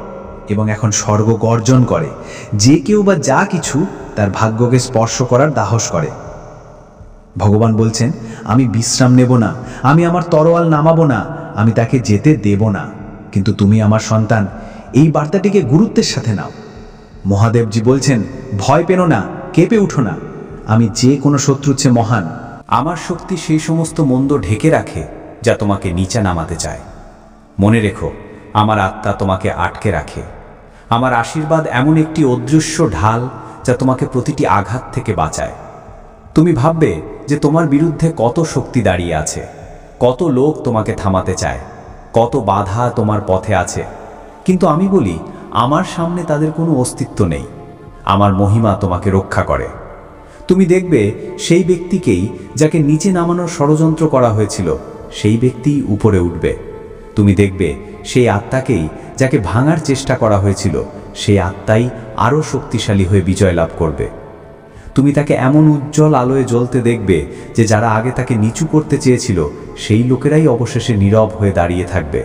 এবং এখন স্বর্গ গর্জন করে যে কেউ বা যা কিছু তার ভাগ্যকে স্পর্শ করার দাহস করে। ভগবান বলছেন, আমি বিশ্রাম নেব না, আমি আমার তরোয়াল নামাবো না, আমি তাকে যেতে দেব না। কিন্তু তুমি আমার সন্তান, এই বার্তাটিকে গুরুত্বের সাথে নাও। মহাদেবজি বলছেন, ভয় পেনো না, কেঁপে উঠো না, আমি যে কোনো শত্রুর চেয়ে মহান। আমার শক্তি সেই সমস্ত মন্দ ঢেকে রাখে যা তোমাকে নিচে নামাতে চায়। মনে রেখো, আমার আত্মা তোমাকে আটকে রাখে। আমার আশীর্বাদ এমন একটি অদৃশ্য ঢাল যা তোমাকে প্রতিটি আঘাত থেকে বাঁচায়। তুমি ভাববে যে তোমার বিরুদ্ধে কত শক্তি দাঁড়িয়ে আছে, কত লোক তোমাকে থামাতে চায়, কত বাধা তোমার পথে আছে। কিন্তু আমি বলি, আমার সামনে তাদের কোনো অস্তিত্ব নেই। আমার মহিমা তোমাকে রক্ষা করে। তুমি দেখবে সেই ব্যক্তিকেই যাকে নিচে নামানোর ষড়যন্ত্র করা হয়েছিল, সেই ব্যক্তিই উপরে উঠবে। তুমি দেখবে সেই আত্মাকেই যাকে ভাঙার চেষ্টা করা হয়েছিল, সেই আত্মাই আরও শক্তিশালী হয়ে বিজয় লাভ করবে। তুমি তাকে এমন উজ্জ্বল আলোয় জ্বলতে দেখবে যে যারা আগে তাকে নিচু করতে চেয়েছিল, সেই লোকেরাই অবশেষে নীরব হয়ে দাঁড়িয়ে থাকবে।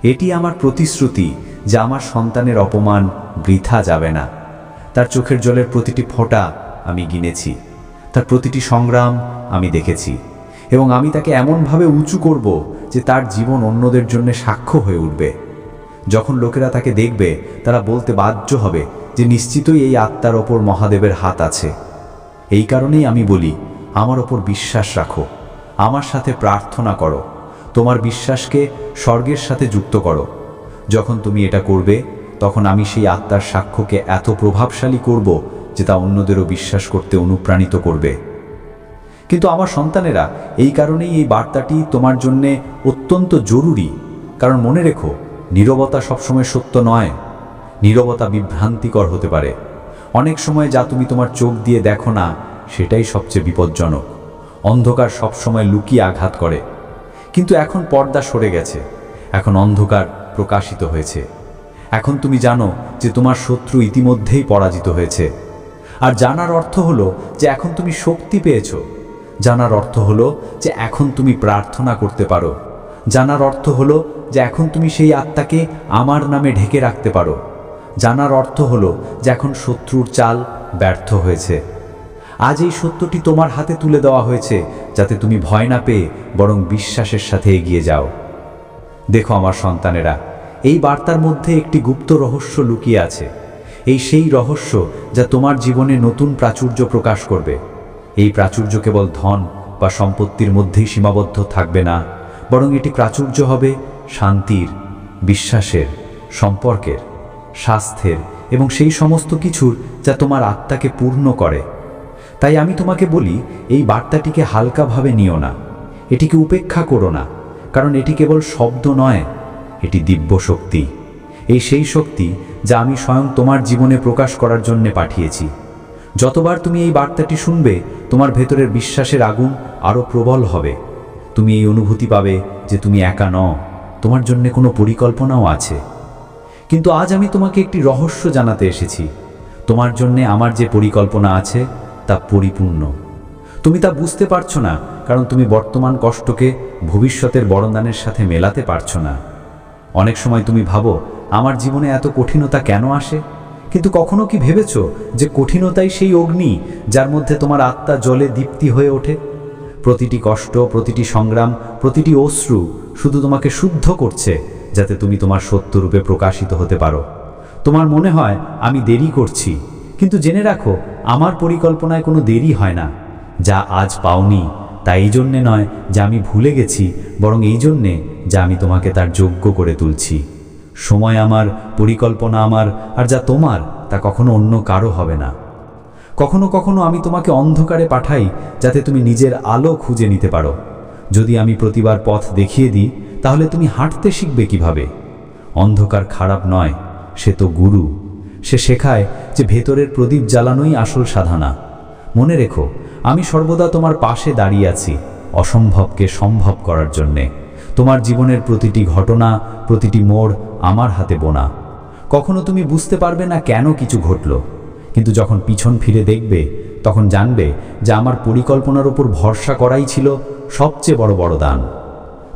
এটি আমার প্রতিশ্রুতি যা আমার সন্তানের অপমান বৃথা যাবে না। তার চোখের জলের প্রতিটি ফোঁটা আমি গিনেছি, তার প্রতিটি সংগ্রাম আমি দেখেছি, এবং আমি তাকে এমনভাবে উঁচু করব যে তার জীবন অন্যদের জন্য সাক্ষ্য হয়ে উঠবে। যখন লোকেরা তাকে দেখবে, তারা বলতে বাধ্য হবে যে নিশ্চিতই এই আত্মার ওপর মহাদেবের হাত আছে। এই কারণেই আমি বলি, আমার ওপর বিশ্বাস রাখো, আমার সাথে প্রার্থনা করো, তোমার বিশ্বাসকে স্বর্গের সাথে যুক্ত করো। যখন তুমি এটা করবে, তখন আমি সেই আত্মার সাক্ষ্যকে এত প্রভাবশালী করব যে তা অন্যদেরও বিশ্বাস করতে অনুপ্রাণিত করবে। কিন্তু আমার সন্তানেরা, এই কারণেই এই বার্তাটি তোমার জন্যে অত্যন্ত জরুরি। কারণ মনে রেখো, নীরবতা সবসময় সত্য নয়, নীরবতা বিভ্রান্তিকর হতে পারে। অনেক সময় যা তুমি তোমার চোখ দিয়ে দেখো না, সেটাই সবচেয়ে বিপজ্জনক। অন্ধকার সবসময় লুকিয়ে আঘাত করে, কিন্তু এখন পর্দা সরে গেছে, এখন অন্ধকার প্রকাশিত হয়েছে। এখন তুমি জানো যে তোমার শত্রু ইতিমধ্যেই পরাজিত হয়েছে। আর জানার অর্থ হলো যে এখন তুমি শক্তি পেয়েছ। জানার অর্থ হলো যে এখন তুমি প্রার্থনা করতে পারো। জানার অর্থ হলো যে এখন তুমি সেই আত্মাকে আমার নামে ঢেকে রাখতে পারো। জানার অর্থ হলো যে এখন শত্রুর চাল ব্যর্থ হয়েছে। আজ এই সত্যটি তোমার হাতে তুলে দেওয়া হয়েছে যাতে তুমি ভয় না পেয়ে বরং বিশ্বাসের সাথে এগিয়ে যাও। দেখো আমার সন্তানেরা, এই বার্তার মধ্যে একটি গুপ্ত রহস্য লুকিয়ে আছে। এই সেই রহস্য যা তোমার জীবনে নতুন প্রাচুর্য প্রকাশ করবে। এই প্রাচুর্য কেবল ধন বা সম্পত্তির মধ্যেই সীমাবদ্ধ থাকবে না, বরং এটি প্রাচুর্য হবে শান্তির, বিশ্বাসের, সম্পর্কের, স্বাস্থ্যের এবং সেই সমস্ত কিছুর যা তোমার আত্মাকে পূর্ণ করে। তাই আমি তোমাকে বলি, এই বার্তাটিকে হালকাভাবে নিও না, এটিকে উপেক্ষা করো না, কারণ এটি কেবল শব্দ নয়, এটি দিব্য শক্তি। এই সেই শক্তি যা আমি স্বয়ং তোমার জীবনে প্রকাশ করার জন্য পাঠিয়েছি। যতবার তুমি এই বার্তাটি শুনবে, তোমার ভেতরের বিশ্বাসের আগুন আরও প্রবল হবে। তুমি এই অনুভূতি পাবে যে তুমি একা নও, তোমার জন্য কোনো পরিকল্পনাও আছে। কিন্তু আজ আমি তোমাকে একটি রহস্য জানাতে এসেছি। তোমার জন্য আমার যে পরিকল্পনা আছে তা পরিপূর্ণ। তুমি তা বুঝতে পারছো না, কারণ তুমি বর্তমান কষ্টকে ভবিষ্যতের বরদানের সাথে মেলাতে পারছো না। অনেক সময় তুমি ভাবো, আমার জীবনে এত কঠিনতা কেন আসে? কিন্তু কখনো কি ভেবেছো যে কঠিনতাই সেই অগ্নি যার মধ্যে তোমার আত্মা জ্বলে দীপ্তি হয়ে ওঠে? প্রতিটি কষ্ট, প্রতিটি সংগ্রাম, প্রতিটি অশ্রু শুধু তোমাকে শুদ্ধ করছে যাতে তুমি তোমার সত্যরূপে প্রকাশিত হতে পারো। তোমার মনে হয় আমি দেরি করছি, কিন্তু জেনে রাখো, আমার পরিকল্পনায় কোনো দেরি হয় না। যা আজ পাওনি তা এই জন্যে নয় যে আমি ভুলে গেছি, বরং এই জন্যে যা আমি তোমাকে তার যোগ্য করে তুলছি। সময় আমার, পরিকল্পনা আমার, আর যা তোমার তা কখনো অন্য কারো হবে না। কখনো কখনো আমি তোমাকে অন্ধকারে পাঠাই যাতে তুমি নিজের আলো খুঁজে নিতে পারো। যদি আমি প্রতিবার পথ দেখিয়ে দিই, তাহলে তুমি হাঁটতে শিখবে কিভাবে? অন্ধকার খারাপ নয়, সে তো গুরু। সে শেখায় যে ভেতরের প্রদীপ জ্বালানোই আসল সাধনা। মনে রেখো, আমি সর্বদা তোমার পাশে দাঁড়িয়ে আছি, অসম্ভবকে সম্ভব করার জন্যে। তোমার জীবনের প্রতিটি ঘটনা, প্রতিটি মোড় আমার হাতে বোনা। কখনো তুমি বুঝতে পারবে না কেন কিছু ঘটল, কিন্তু যখন পিছন ফিরে দেখবে তখন জানবে যে আমার পরিকল্পনার উপর ভরসা করাই ছিল সবচেয়ে বড় দান।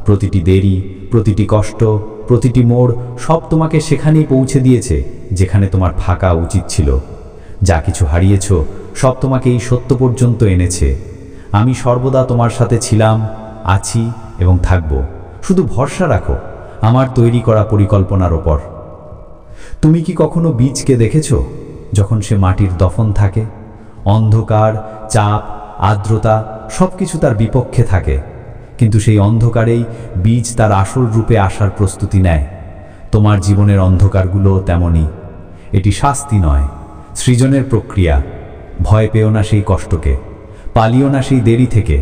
প্রতিটি দেরি, প্রতিটি কষ্ট, প্রতিটি মোড় সব তোমাকে সেখানেই পৌঁছে দিয়েছে যেখানে তোমার থাকা উচিত ছিল। যা কিছু হারিয়েছ সব তোমাকে এই সত্য পর্যন্ত এনেছে। আমি সর্বদা তোমার সাথে ছিলাম, আছি এবং থাকব। শুধু ভরসা রাখো আমার তৈরি করা পরিকল্পনার ওপর। তুমি কি কখনো বীজকে দেখেছো যখন সে মাটির দফন থাকে? অন্ধকার, চাপ, আর্দ্রতা সব কিছু তার বিপক্ষে থাকে, কিন্তু সেই অন্ধকারেই বীজ তার আসল রূপে আসার প্রস্তুতি নেয়। তোমার জীবনের অন্ধকারগুলো তেমনই। এটি শাস্তি নয়, সৃজনের প্রক্রিয়া। ভয় পেও না সেই কষ্টকে, পালিও না সেই দেরি থেকে,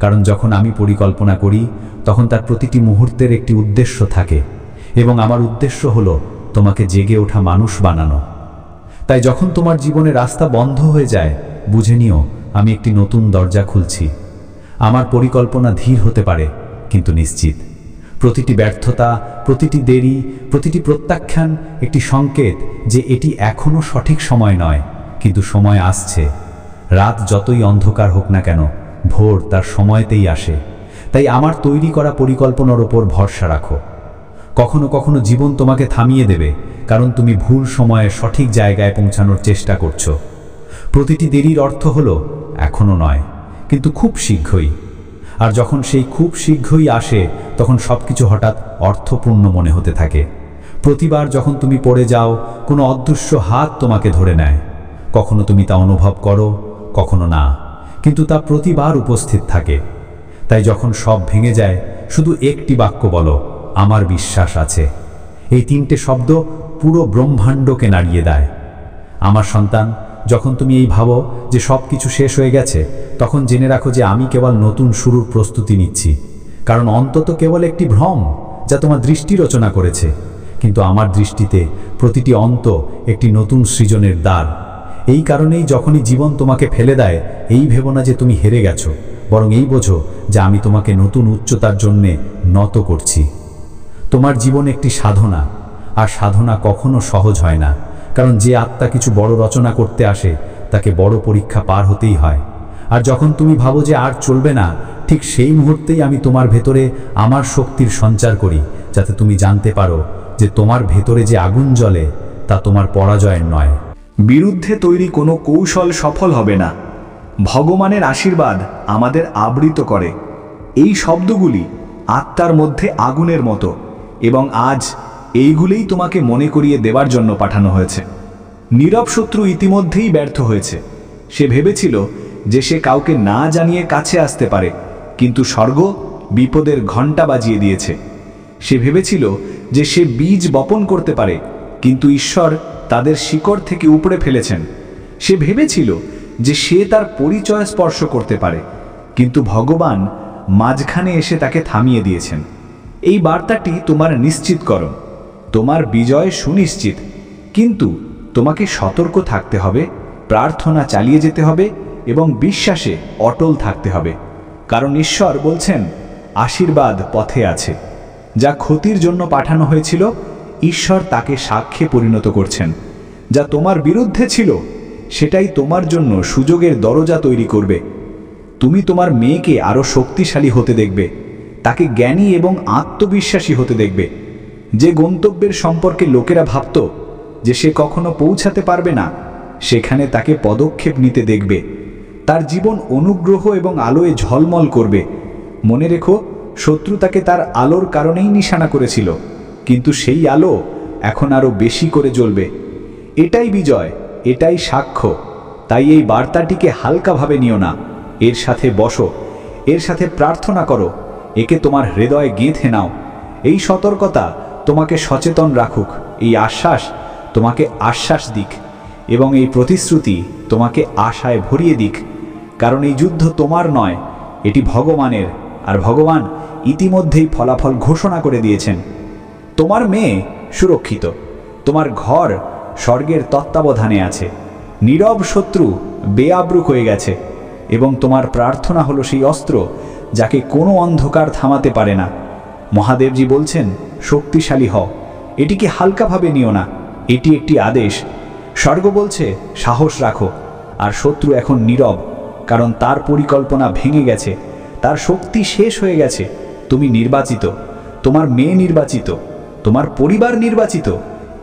কারণ যখন আমি পরিকল্পনা করি তখন তার প্রতিটি মুহূর্তের একটি উদ্দেশ্য থাকে, এবং আমার উদ্দেশ্য হলো তোমাকে জেগে ওঠা মানুষ বানানো। তাই যখন তোমার জীবনে রাস্তা বন্ধ হয়ে যায়, বুঝে নিও আমি একটি নতুন দরজা খুলছি। আমার পরিকল্পনা ধীর হতে পারে, কিন্তু নিশ্চিত। প্রতিটি ব্যর্থতা, প্রতিটি দেরি, প্রতিটি প্রত্যাখ্যান একটি সংকেত যে এটি এখনো সঠিক সময় নয়, কিন্তু সময় আসছে। রাত যতই অন্ধকার হোক না কেন, ভোর তার সময়তেই আসে। তাই আমার তৈরি করা পরিকল্পনার ওপর ভরসা রাখো। কখনো কখনো জীবন তোমাকে থামিয়ে দেবে, কারণ তুমি ভুল সময়ে সঠিক জায়গায় পৌঁছানোর চেষ্টা করছো। প্রতিটি দেরির অর্থ হলো এখনো নয়, কিন্তু খুব শীঘ্রই। আর যখন সেই খুব শীঘ্রই আসে, তখন সবকিছু হঠাৎ অর্থপূর্ণ মনে হতে থাকে। প্রতিবার যখন তুমি পড়ে যাও, কোনো অদৃশ্য হাত তোমাকে ধরে নেয়। কখনো তুমি তা অনুভব করো, কখনো না, কিন্তু তা প্রতিবার উপস্থিত থাকে। তাই যখন সব ভেঙে যায়, শুধু একটি বাক্য বলো, আমার বিশ্বাস আছে। এই তিনটে শব্দ পুরো ব্রহ্মাণ্ডকে নাড়িয়ে দেয়। আমার সন্তান, যখন তুমি এই ভাবো যে সব কিছু শেষ হয়ে গেছে, তখন জেনে রাখো যে আমি কেবল নতুন শুরুর প্রস্তুতি নিচ্ছি। কারণ অন্তত কেবল একটি ভ্রম যা তোমার দৃষ্টি রচনা করেছে, কিন্তু আমার দৃষ্টিতে প্রতিটি অন্ত একটি নতুন সৃজনের দ্বার। এই কারণেই যখনই জীবন তোমাকে ফেলে দেয়, এই ভেবো না যে তুমি হেরে গেছো, বরং এই বোঝো যে আমি তোমাকে নতুন উচ্চতার জন্যে নত করছি। তোমার জীবন একটি সাধনা, আর সাধনা কখনো সহজ হয় না, কারণ যে আত্মা কিছু বড় রচনা করতে আসে তাকে বড় পরীক্ষা পার হতেই হয়। আর যখন তুমি ভাবো যে আর চলবে না, ঠিক সেই মুহূর্তেই আমি তোমার ভেতরে আমার শক্তির সঞ্চার করি, যাতে তুমি জানতে পারো যে তোমার ভেতরে যে আগুন জ্বলে তা তোমার পরাজয়ের নয়। বিরুদ্ধে তৈরি কোনো কৌশল সফল হবে না। ভগবানের আশীর্বাদ আমাদের আবৃত করে। এই শব্দগুলি আত্মার মধ্যে আগুনের মতো, এবং আজ এইগুলোই তোমাকে মনে করিয়ে দেবার জন্য পাঠানো হয়েছে। নীরব শত্রু ইতিমধ্যেই ব্যর্থ হয়েছে। সে ভেবেছিল যে সে কাউকে না জানিয়ে কাছে আসতে পারে, কিন্তু স্বর্গ বিপদের ঘণ্টা বাজিয়ে দিয়েছে। সে ভেবেছিল যে সে বীজ বপন করতে পারে, কিন্তু ঈশ্বর তাদের শিকড় থেকে উপড়ে ফেলেছেন। সে ভেবেছিল যে সে তার পরিচয় স্পর্শ করতে পারে, কিন্তু ভগবান মাঝখানে এসে তাকে থামিয়ে দিয়েছেন। এই বার্তাটি তোমার নিশ্চিতকরণ। তোমার বিজয় সুনিশ্চিত, কিন্তু তোমাকে সতর্ক থাকতে হবে, প্রার্থনা চালিয়ে যেতে হবে এবং বিশ্বাসে অটল থাকতে হবে। কারণ ঈশ্বর বলছেন, আশীর্বাদ পথে আছে। যা ক্ষতির জন্য পাঠানো হয়েছিল, ঈশ্বর তাকে সাক্ষ্যে পরিণত করছেন। যা তোমার বিরুদ্ধে ছিল, সেটাই তোমার জন্য সুযোগের দরজা তৈরি করবে। তুমি তোমার মেয়েকে আরও শক্তিশালী হতে দেখবে, তাকে জ্ঞানী এবং আত্মবিশ্বাসী হতে দেখবে। যে গন্তব্যের সম্পর্কে লোকেরা ভাবত যে সে কখনো পৌঁছাতে পারবে না, সেখানে তাকে পদক্ষেপ নিতে দেখবে। তার জীবন অনুগ্রহ এবং আলোয় ঝলমল করবে। মনে রেখো, শত্রু তাকে তার আলোর কারণেই নিশানা করেছিল, কিন্তু সেই আলো এখন আরও বেশি করে জ্বলবে। এটাই বিজয়, এটাই সাক্ষ্য। তাই এই বার্তাটিকে হালকাভাবে নিও না, এর সাথে বসো, এর সাথে প্রার্থনা করো, একে তোমার হৃদয়ে গেঁথে নাও। এই সতর্কতা তোমাকে সচেতন রাখুক, এই আশ্বাস তোমাকে আশ্বাস দিক, এবং এই প্রতিশ্রুতি তোমাকে আশায় ভরিয়ে দিক। কারণ এই যুদ্ধ তোমার নয়, এটি ভগবানের, আর ভগবান ইতিমধ্যেই ফলাফল ঘোষণা করে দিয়েছেন। তোমার মেয়ে সুরক্ষিত, তোমার ঘর স্বর্গের তত্ত্বাবধানে আছে, নীরব শত্রু বেআব্রুক হয়ে গেছে, এবং তোমার প্রার্থনা হলো সেই অস্ত্র যাকে কোনো অন্ধকার থামাতে পারে না। মহাদেবজি বলছেন, শক্তিশালী হও, এটিকে হালকাভাবে নিও না, এটি একটি আদেশ। স্বর্গ বলছে, সাহস রাখো। আর শত্রু এখন নীরব, কারণ তার পরিকল্পনা ভেঙে গেছে, তার শক্তি শেষ হয়ে গেছে। তুমি নির্বাচিত, তোমার মেয়ে নির্বাচিত, তোমার পরিবার নির্বাচিত,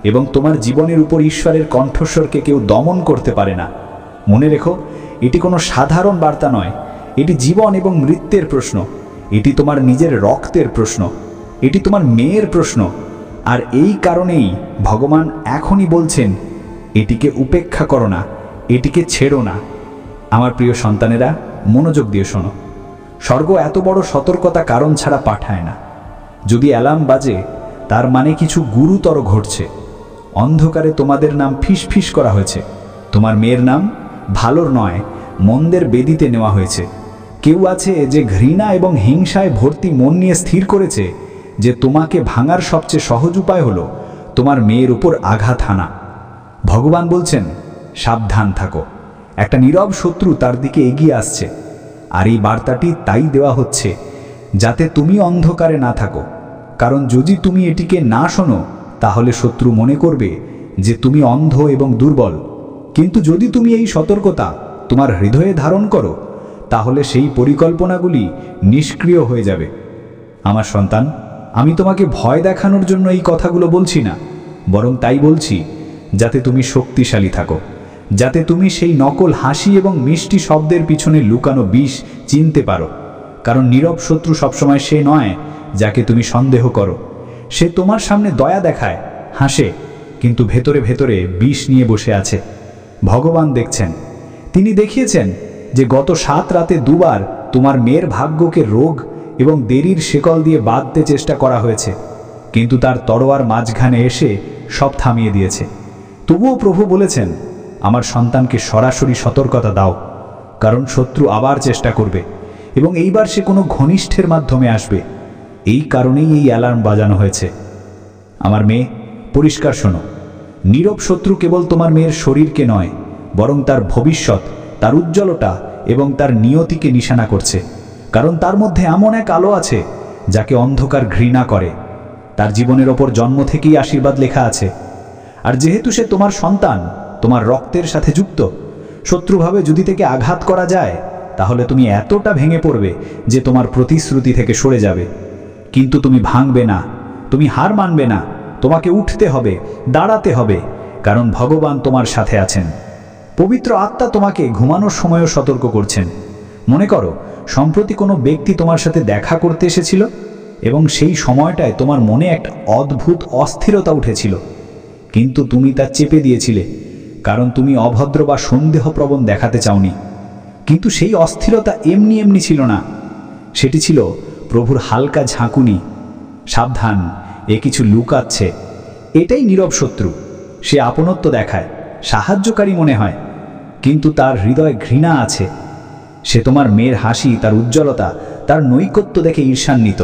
এবং তোমার জীবনের উপর ঈশ্বরের কণ্ঠস্বরকে কেউ দমন করতে পারে না। মনে রেখো, এটি কোনো সাধারণ বার্তা নয়, এটি জীবন এবং মৃত্যুর প্রশ্ন, এটি তোমার নিজের রক্তের প্রশ্ন, এটি তোমার মেয়ের প্রশ্ন। আর এই কারণেই ভগবান এখনই বলছেন, এটিকে উপেক্ষা করো না, এটিকে ছেড়ো না। আমার প্রিয় সন্তানেরা, মনোযোগ দিয়ে শোনো। স্বর্গ এত বড় সতর্কতা কারণ ছাড়া পাঠায় না। যদি অ্যালার্ম বাজে, তার মানে কিছু গুরুতর ঘটছে। অন্ধকারে তোমাদের নাম ফিসফিস করা হয়েছে, তোমার মেয়ের নাম ভালোর নয়, মন্দের বেদিতে নেওয়া হয়েছে। কেউ আছে যে ঘৃণা এবং হিংসায় ভর্তি মন নিয়ে স্থির করেছে যে তোমাকে ভাঙার সবচেয়ে সহজ উপায় হলো তোমার মেয়ের উপর আঘাত হানা। ভগবান বলছেন, সাবধান থাকো, একটা নীরব শত্রু তার দিকে এগিয়ে আসছে। আর এই বার্তাটি তাই দেওয়া হচ্ছে যাতে তুমি অন্ধকারে না থাকো, কারণ যদি তুমি এটিকে না শোনো তাহলে শত্রু মনে করবে যে তুমি অন্ধ এবং দুর্বল। কিন্তু যদি তুমি এই সতর্কতা তোমার হৃদয়ে ধারণ করো, তাহলে সেই পরিকল্পনাগুলি নিষ্ক্রিয় হয়ে যাবে। আমার সন্তান, আমি তোমাকে ভয় দেখানোর জন্য এই কথাগুলো বলছি না, বরং তাই বলছি যাতে তুমি শক্তিশালী থাকো, যাতে তুমি সেই নকল হাসি এবং মিষ্টি শব্দের পিছনে লুকানো বিষ চিনতে পারো। কারণ নীরব শত্রু সবসময় সে নয় যাকে তুমি সন্দেহ করো। সে তোমার সামনে দয়া দেখায়, হাসে, কিন্তু ভেতরে ভেতরে বিষ নিয়ে বসে আছে। ভগবান দেখছেন, তিনি দেখিয়েছেন যে গত 7 রাতে দুবার তোমার মেয়ের ভাগ্যকে রোগ এবং দেরির শেকল দিয়ে বাঁধতে চেষ্টা করা হয়েছে, কিন্তু তার তরোয়ার মাঝখানে এসে সব থামিয়ে দিয়েছে। তবুও প্রভু বলেছেন, আমার সন্তানকে সরাসরি সতর্কতা দাও, কারণ শত্রু আবার চেষ্টা করবে, এবং এইবার সে কোনো ঘনিষ্ঠের মাধ্যমে আসবে। এই কারণেই এই অ্যালার্ম বাজানো হয়েছে। আমার মেয়ে, পরিষ্কার শোনো, নীরব শত্রু কেবল তোমার মেয়ের শরীরকে নয়, বরং তার ভবিষ্যৎ, তার উজ্জ্বলতা এবং তার নিয়তিকে নিশানা করছে। কারণ তার মধ্যে এমন এক আলো আছে যাকে অন্ধকার ঘৃণা করে। তার জীবনের ওপর জন্ম থেকেই আশীর্বাদ লেখা আছে। আর যেহেতু সে তোমার সন্তান, তোমার রক্তের সাথে যুক্ত, শত্রুভাবে যদি থেকে আঘাত করা যায়, তাহলে তুমি এতটা ভেঙে পড়বে যে তোমার প্রতিশ্রুতি থেকে সরে যাবে। কিন্তু তুমি ভাঙবে না, তুমি হার মানবে না, তোমাকে উঠতে হবে, দাঁড়াতে হবে, কারণ ভগবান তোমার সাথে আছেন। পবিত্র আত্মা তোমাকে ঘুমানোর সময়ও সতর্ক করছেন। মনে করো, সম্প্রতি কোনো ব্যক্তি তোমার সাথে দেখা করতে এসেছিল, এবং সেই সময়টায় তোমার মনে একটা অদ্ভুত অস্থিরতা উঠেছিল, কিন্তু তুমি তা চেপে দিয়েছিলে, কারণ তুমি অভদ্র বা সন্দেহপ্রবণ দেখাতে চাওনি। কিন্তু সেই অস্থিরতা এমনি এমনি ছিল না, সেটি ছিল প্রভুর হালকা ঝাঁকুনি। সাবধান, এ কিছু লুকাচ্ছে। এটাই নীরব শত্রু। সে আপনত্ব দেখায়, সাহায্যকারী মনে হয়, কিন্তু তার হৃদয়ে ঘৃণা আছে। সে তোমার মেয়ের হাসি, তার উজ্জ্বলতা, তার নৈকট্য দেখে ঈর্ষান্বিত।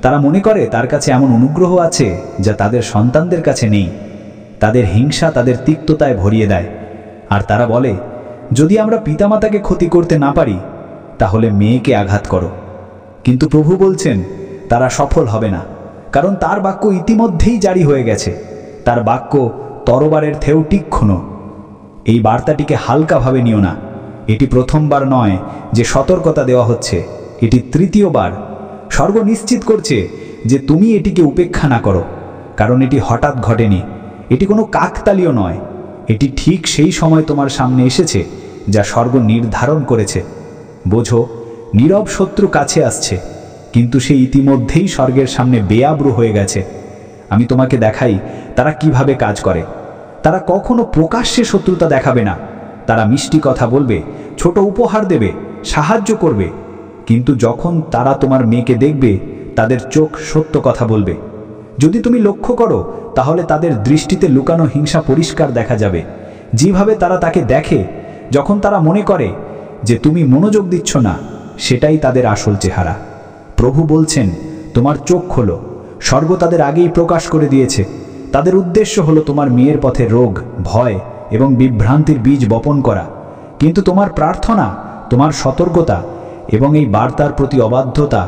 তারা মনে করে তার কাছে এমন অনুগ্রহ আছে যা তাদের সন্তানদের কাছে নেই। তাদের হিংসা তাদের তিক্ততায় ভরিয়ে দেয়। আর তারা বলে, যদি আমরা পিতামাতাকে ক্ষতি করতে না পারি, তাহলে মেয়েকে আঘাত করো। কিন্তু প্রভু বলছেন, তারা সফল হবে না, কারণ তার বাক্য ইতিমধ্যেই জারি হয়ে গেছে। তার বাক্য তরবারের থেকেও তীক্ষ্ণ। এই বার্তাটিকে হালকাভাবে নিও না। এটি প্রথমবার নয় যে সতর্কতা দেওয়া হচ্ছে, এটি তৃতীয়বার। স্বর্গ নিশ্চিত করছে যে তুমি এটিকে উপেক্ষা না করো, কারণ এটি হঠাৎ ঘটেনি, এটি কোনো কাকতালীয় নয়। এটি ঠিক সেই সময় তোমার সামনে এসেছে যা স্বর্গ নির্ধারণ করেছে। বোঝো, নীরব শত্রু কাছে আসছে, কিন্তু সে ইতিমধ্যেই স্বর্গের সামনে বেআব্রু হয়ে গেছে। আমি তোমাকে দেখাই তারা কিভাবে কাজ করে। তারা কখনো প্রকাশ্যে শত্রুতা দেখাবে না। তারা মিষ্টি কথা বলবে, ছোট উপহার দেবে, সাহায্য করবে, কিন্তু যখন তারা তোমার মেয়েকে দেখবে তাদের চোখ সত্য কথা বলবে। যদি তুমি লক্ষ্য করো তাহলে তাদের দৃষ্টিতে লুকানো হিংসা পরিষ্কার দেখা যাবে। যেভাবে তারা তাকে দেখে, যখন তারা মনে করে যে তুমি মনোযোগ দিচ্ছ না, সেটাই তাদের আসল চেহারা। প্রভু বলছেন, তোমার চোখ খোলো। স্বর্গ তাদের আগেই প্রকাশ করে দিয়েছে। তাদের উদ্দেশ্য হলো তোমার মেয়ের পথে রোগ, ভয় এবং বিভ্রান্তির বীজ বপন করা। কিন্তু তোমার প্রার্থনা, তোমার সতর্কতা এবং এই বার্তার প্রতি অবাধ্যতা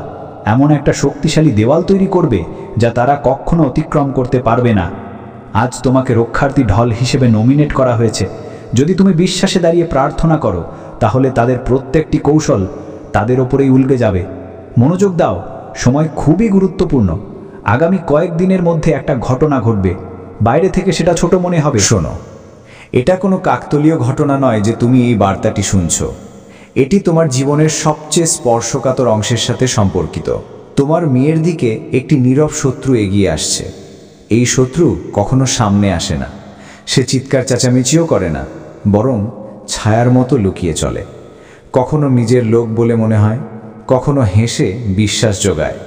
এমন একটা শক্তিশালী দেওয়াল তৈরি করবে যা তারা কখনো অতিক্রম করতে পারবে না। আজ তোমাকে রক্ষার্থী ঢল হিসেবে নমিনেট করা হয়েছে। যদি তুমি বিশ্বাসে দাঁড়িয়ে প্রার্থনা করো, তাহলে তাদের প্রত্যেকটি কৌশল তাদের ওপরেই উল্টে যাবে। মনোযোগ দাও, সময় খুবই গুরুত্বপূর্ণ। আগামী কয়েকদিনের মধ্যে একটা ঘটনা ঘটবে। বাইরে থেকে সেটা ছোট মনে হবে। শোনো, এটা কোনো কাকতালীয় ঘটনা নয় যে তুমি এই বার্তাটি শুনছো। এটি তোমার জীবনের সবচেয়ে স্পর্শকাতর অংশের সাথে সম্পর্কিত। তোমার মেয়ের দিকে একটি নীরব শত্রু এগিয়ে আসছে। এই শত্রু কখনো সামনে আসে না, সে চিৎকার চেঁচামেচিও করে না, বরং ছায়ার মতো লুকিয়ে চলে। কখনো নিজের লোক বলে মনে হয়, কখনো হেসে বিশ্বাস জোগায়,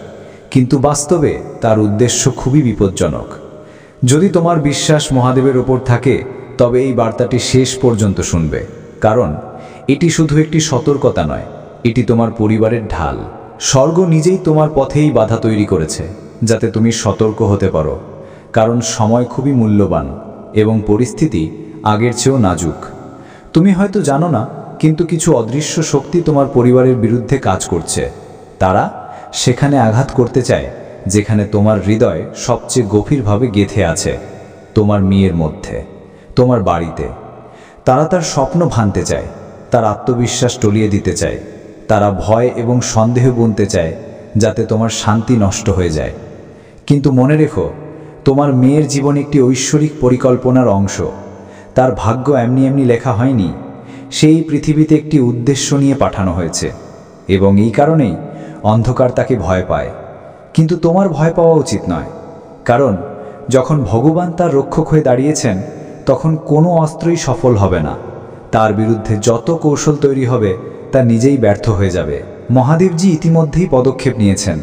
কিন্তু বাস্তবে তার উদ্দেশ্য খুবই বিপজ্জনক। যদি তোমার বিশ্বাস মহাদেবের ওপর থাকে, তবে এই বার্তাটি শেষ পর্যন্ত শুনবে, কারণ এটি শুধু একটি সতর্কতা নয়, এটি তোমার পরিবারের ঢাল। স্বর্গ নিজেই তোমার পথেই বাধা তৈরি করেছে, যাতে তুমি সতর্ক হতে পারো, কারণ সময় খুবই মূল্যবান এবং পরিস্থিতি আগের চেয়েও নাজুক। তুমি হয়তো জানো না, কিন্তু কিছু অদৃশ্য শক্তি তোমার পরিবারের বিরুদ্ধে কাজ করছে। তারা সেখানে আঘাত করতে চায় যেখানে তোমার হৃদয় সবচেয়ে গভীরভাবে গেঁথে আছে, তোমার মেয়ের মধ্যে, তোমার বাড়িতে। তারা তার স্বপ্ন ভাঙতে চায়, তার আত্মবিশ্বাস টলিয়ে দিতে চায়, তারা ভয় এবং সন্দেহ বুনতে চায় যাতে তোমার শান্তি নষ্ট হয়ে যায়। কিন্তু মনে রেখো, তোমার মেয়ের জীবন একটি ঐশ্বরিক পরিকল্পনার অংশ। তার ভাগ্য এমনি এমনি লেখা হয়নি, সেই পৃথিবীতে একটি উদ্দেশ্য নিয়ে পাঠানো হয়েছে, এবং এই কারণেই অন্ধকার তাকে ভয় পায়। কিন্তু তোমার ভয় পাওয়া উচিত নয়, কারণ যখন ভগবান তার রক্ষক হয়ে দাঁড়িয়েছেন, তখন কোনো অস্ত্রই সফল হবে না। তার বিরুদ্ধে যত কৌশল তৈরি হবে তা নিজেই ব্যর্থ হয়ে যাবে। মহাদেবজি ইতিমধ্যেই পদক্ষেপ নিয়েছেন।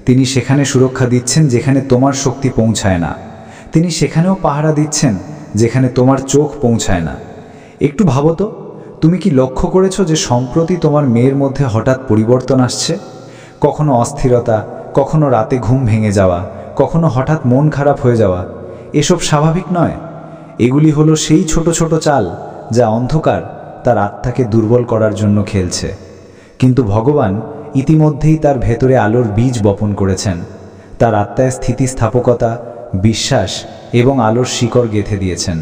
তিনি সেখানে সুরক্ষা দিচ্ছেন যেখানে তোমার শক্তি পৌঁছায় না। তিনি সেখানেও পাহারা দিচ্ছেন যেখানে তোমার চোখ পৌঁছায় না। একটু ভাবো তো, তুমি কি লক্ষ্য করেছো যে সম্প্রতি তোমার মেয়ের মধ্যে হঠাৎ পরিবর্তন আসছে? কখনো অস্থিরতা, কখনো রাতে ঘুম ভেঙে যাওয়া, কখনো হঠাৎ মন খারাপ হয়ে যাওয়া। এসব স্বাভাবিক নয়। এগুলি হলো সেই ছোট ছোট চাল যা অন্ধকার তার আত্মাকে দুর্বল করার জন্য খেলছে। কিন্তু ভগবান ইতিমধ্যেই তার ভেতরে আলোর বীজ বপন করেছেন। তার আত্মায় স্থিতিস্থাপকতা, বিশ্বাস এবং আলোর শিকড় গেঁথে দিয়েছেন।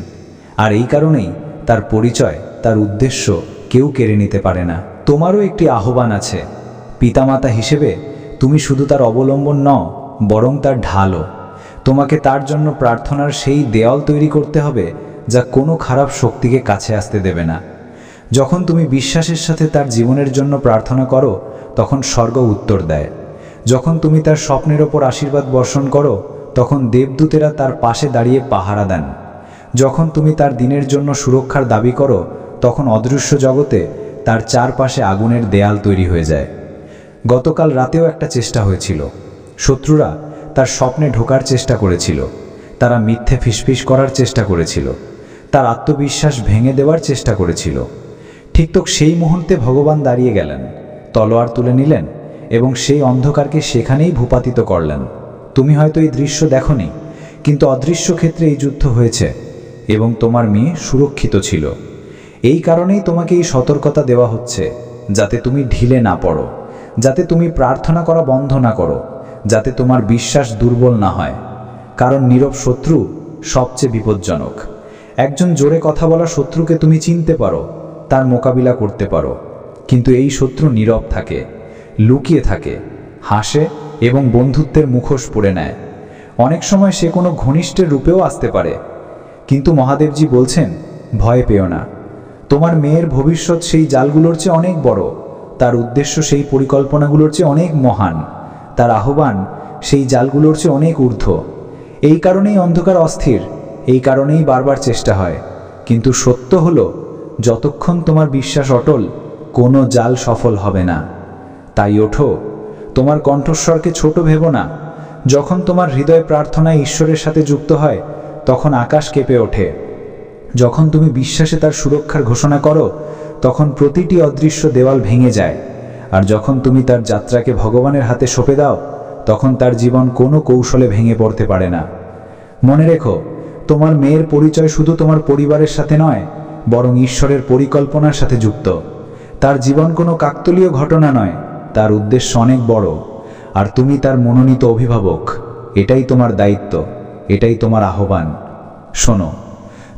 আর এই কারণেই তার পরিচয়, তার উদ্দেশ্য কেউ কেড়ে নিতে পারে না। তোমারও একটি আহ্বান আছে। পিতামাতা হিসেবে তুমি শুধু তার অবলম্বন নও, বরং তার ঢালও। তোমাকে তার জন্য প্রার্থনার সেই দেওয়াল তৈরি করতে হবে যা কোনো খারাপ শক্তিকে কাছে আসতে দেবে না। যখন তুমি বিশ্বাসের সাথে তার জীবনের জন্য প্রার্থনা করো, তখন স্বর্গ উত্তর দেয়। যখন তুমি তার স্বপ্নের ওপর আশীর্বাদ বর্ষণ করো, তখন দেবদূতেরা তার পাশে দাঁড়িয়ে পাহারা দেন। যখন তুমি তার দিনের জন্য সুরক্ষার দাবি করো, তখন অদৃশ্য জগতে তার চারপাশে আগুনের দেয়াল তৈরি হয়ে যায়। গতকাল রাতেও একটা চেষ্টা হয়েছিল। শত্রুরা তার স্বপ্নে ঢোকার চেষ্টা করেছিল, তারা মিথ্যে ফিসফিস করার চেষ্টা করেছিল, তার আত্মবিশ্বাস ভেঙে দেওয়ার চেষ্টা করেছিল। ঠিক তো সেই মুহূর্তে ভগবান দাঁড়িয়ে গেলেন, তলোয়ার তুলে নিলেন এবং সেই অন্ধকারকে সেখানেই ভূপাতিত করলেন। তুমি হয়তো এই দৃশ্য দেখোনি, কিন্তু অদৃশ্য ক্ষেত্রে এই যুদ্ধ হয়েছে এবং তোমার মেয়ে সুরক্ষিত ছিল। এই কারণেই তোমাকে এই সতর্কতা দেওয়া হচ্ছে, যাতে তুমি ঢিলে না পড়ো, যাতে তুমি প্রার্থনা করা বন্ধ না করো, যাতে তোমার বিশ্বাস দুর্বল না হয়। কারণ নীরব শত্রু সবচেয়ে বিপজ্জনক। একজন জোরে কথা বলা শত্রুকে তুমি চিনতে পারো, তার মোকাবিলা করতে পারো, কিন্তু এই শত্রু নীরব থাকে, লুকিয়ে থাকে, হাসে এবং বন্ধুত্বের মুখোশ পরে নেয়। অনেক সময় সে কোনো ঘনিষ্ঠের রূপেও আসতে পারে। কিন্তু মহাদেবজি বলছেন, ভয় পেও না। তোমার মেয়ের ভবিষ্যৎ সেই জালগুলোর চেয়ে অনেক বড়, তার উদ্দেশ্য সেই পরিকল্পনাগুলোর চেয়ে অনেক মহান, তার আহ্বান সেই জালগুলোর চেয়ে অনেক ঊর্ধ্ব। এই কারণেই অন্ধকার অস্থির এই কারণেই বারবার চেষ্টা হয়। কিন্তু সত্য হলো, যতক্ষণ তোমার বিশ্বাস অটল, কোনো জাল সফল হবে না। তাই ওঠো, তোমার কণ্ঠস্বরকে ছোট ভেবো না। যখন তোমার হৃদয় প্রার্থনায় ঈশ্বরের সাথে যুক্ত হয়, তখন আকাশ কেঁপে ওঠে। যখন তুমি বিশ্বাসে তার সুরক্ষার ঘোষণা করো, তখন প্রতিটি অদৃশ্য দেওয়াল ভেঙে যায়। আর যখন তুমি তার যাত্রাকে ভগবানের হাতে সঁপে দাও, তখন তার জীবন কোনো কৌশলে ভেঙে পড়তে পারে না। মনে রেখো, তোমার মেয়ের পরিচয় শুধু তোমার পরিবারের সাথে নয়, বরং ঈশ্বরের পরিকল্পনার সাথে যুক্ত। তার জীবন কোনো কাকতালীয় ঘটনা নয়, তার উদ্দেশ্য অনেক বড়। আর তুমি তার মনোনীত অভিভাবক। এটাই তোমার দায়িত্ব, এটাই তোমার আহ্বান। শোনো,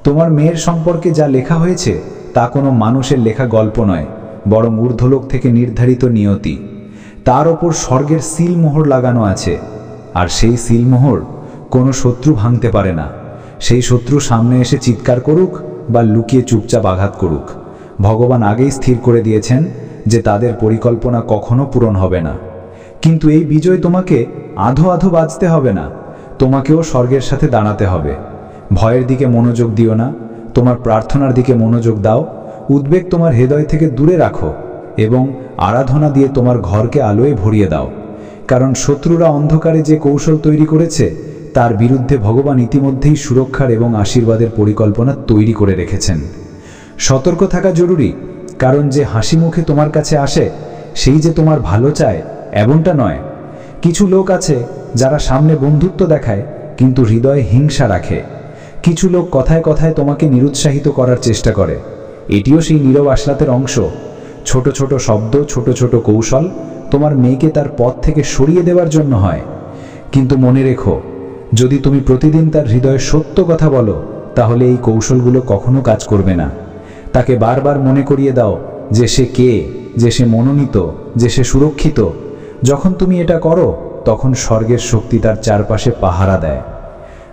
তোমার মেয়ের সম্পর্কে যা লেখা হয়েছে তা কোনো মানুষের লেখা গল্প নয়, বরং ঊর্ধ্বলোক থেকে নির্ধারিত নিয়তি। তার ওপর স্বর্গের সিলমোহর লাগানো আছে। আর সেই সিলমোহর কোনো শত্রু ভাঙতে পারে না। সেই শত্রু সামনে এসে চিৎকার করুক বা লুকিয়ে চুপচাপ আঘাত করুক, ভগবান আগেই স্থির করে দিয়েছেন যে তাদের পরিকল্পনা কখনো পূরণ হবে না। কিন্তু এই বিজয় তোমাকে আধো আধো বাঁচতে হবে না, তোমাকেও স্বর্গের সাথে দাঁড়াতে হবে। ভয়ের দিকে মনোযোগ দিও না, তোমার প্রার্থনার দিকে মনোযোগ দাও। উদ্বেগ তোমার হৃদয় থেকে দূরে রাখো এবং আরাধনা দিয়ে তোমার ঘরকে আলোয় ভরিয়ে দাও। কারণ শত্রুরা অন্ধকারে যে কৌশল তৈরি করেছে, তার বিরুদ্ধে ভগবান ইতিমধ্যেই সুরক্ষার এবং আশীর্বাদের পরিকল্পনা তৈরি করে রেখেছেন। সতর্ক থাকা জরুরি, কারণ যে হাসি মুখে তোমার কাছে আসে সেই যে তোমার ভালো চায় এমনটা নয়। কিছু লোক আছে যারা সামনে বন্ধুত্ব দেখায় কিন্তু হৃদয়ে হিংসা রাখে। কিছু লোক কথায় কথায় তোমাকে নিরুৎসাহিত করার চেষ্টা করে। এটিও সেই নীরব আশলাতের অংশ। ছোট ছোট শব্দ, ছোট ছোট কৌশল তোমার মেয়েকে তার পথ থেকে সরিয়ে দেওয়ার জন্য হয়। কিন্তু মনে রেখো, যদি তুমি প্রতিদিন তার হৃদয়ে সত্য কথা বলো, তাহলে এই কৌশলগুলো কখনো কাজ করবে না। তাকে বারবার মনে করিয়ে দাও যে সে কে, যে সে মনোনীত, যে সে সুরক্ষিত। যখন তুমি এটা করো, তখন স্বর্গের শক্তি তার চারপাশে পাহারা দেয়।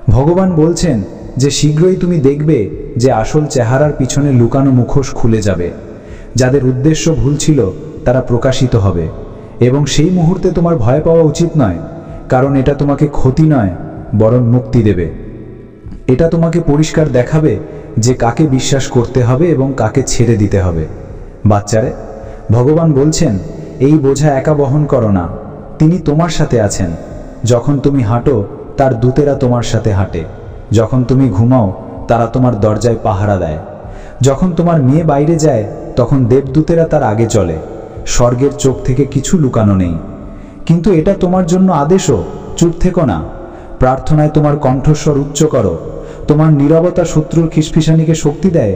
ভগবান বলছেন যে শীঘ্রই তুমি দেখবে যে আসল চেহারার পিছনে লুকানো মুখোশ খুলে যাবে। যাদের উদ্দেশ্য ভুল ছিল তারা প্রকাশিত হবে। এবং সেই মুহূর্তে তোমার ভয় পাওয়া উচিত নয়, কারণ এটা তোমাকে ক্ষতি নয়, বরং মুক্তি দেবে। এটা তোমাকে পরিষ্কার দেখাবে যে কাকে বিশ্বাস করতে হবে এবং কাকে ছেড়ে দিতে হবে। বাচ্চারে, ভগবান বলছেন, এই বোঝা একা বহন করো না, তিনি তোমার সাথে আছেন। যখন তুমি হাঁটো, তার দূতেরা তোমার সাথে হাঁটে। যখন তুমি ঘুমাও, তারা তোমার দরজায় পাহারা দেয়। যখন তোমার মেয়ে বাইরে যায়, তখন দেবদূতেরা তার আগে চলে। স্বর্গের চোখ থেকে কিছু লুকানো নেই। কিন্তু এটা তোমার জন্য আদেশও, চুপ থেকো না। প্রার্থনায় তোমার কণ্ঠস্বর উচ্চ করো। তোমার নীরবতা শত্রুর খিসফিসানিকে শক্তি দেয়,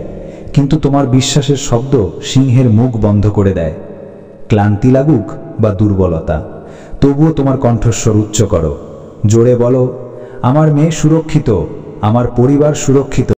কিন্তু তোমার বিশ্বাসের শব্দ সিংহের মুখ বন্ধ করে দেয়। ক্লান্তি লাগুক বা দুর্বলতা, তবুও তোমার কণ্ঠস্বর উচ্চ করো। জোরে বলো, আমার মেয়ে সুরক্ষিত, আমার পরিবার সুরক্ষিত।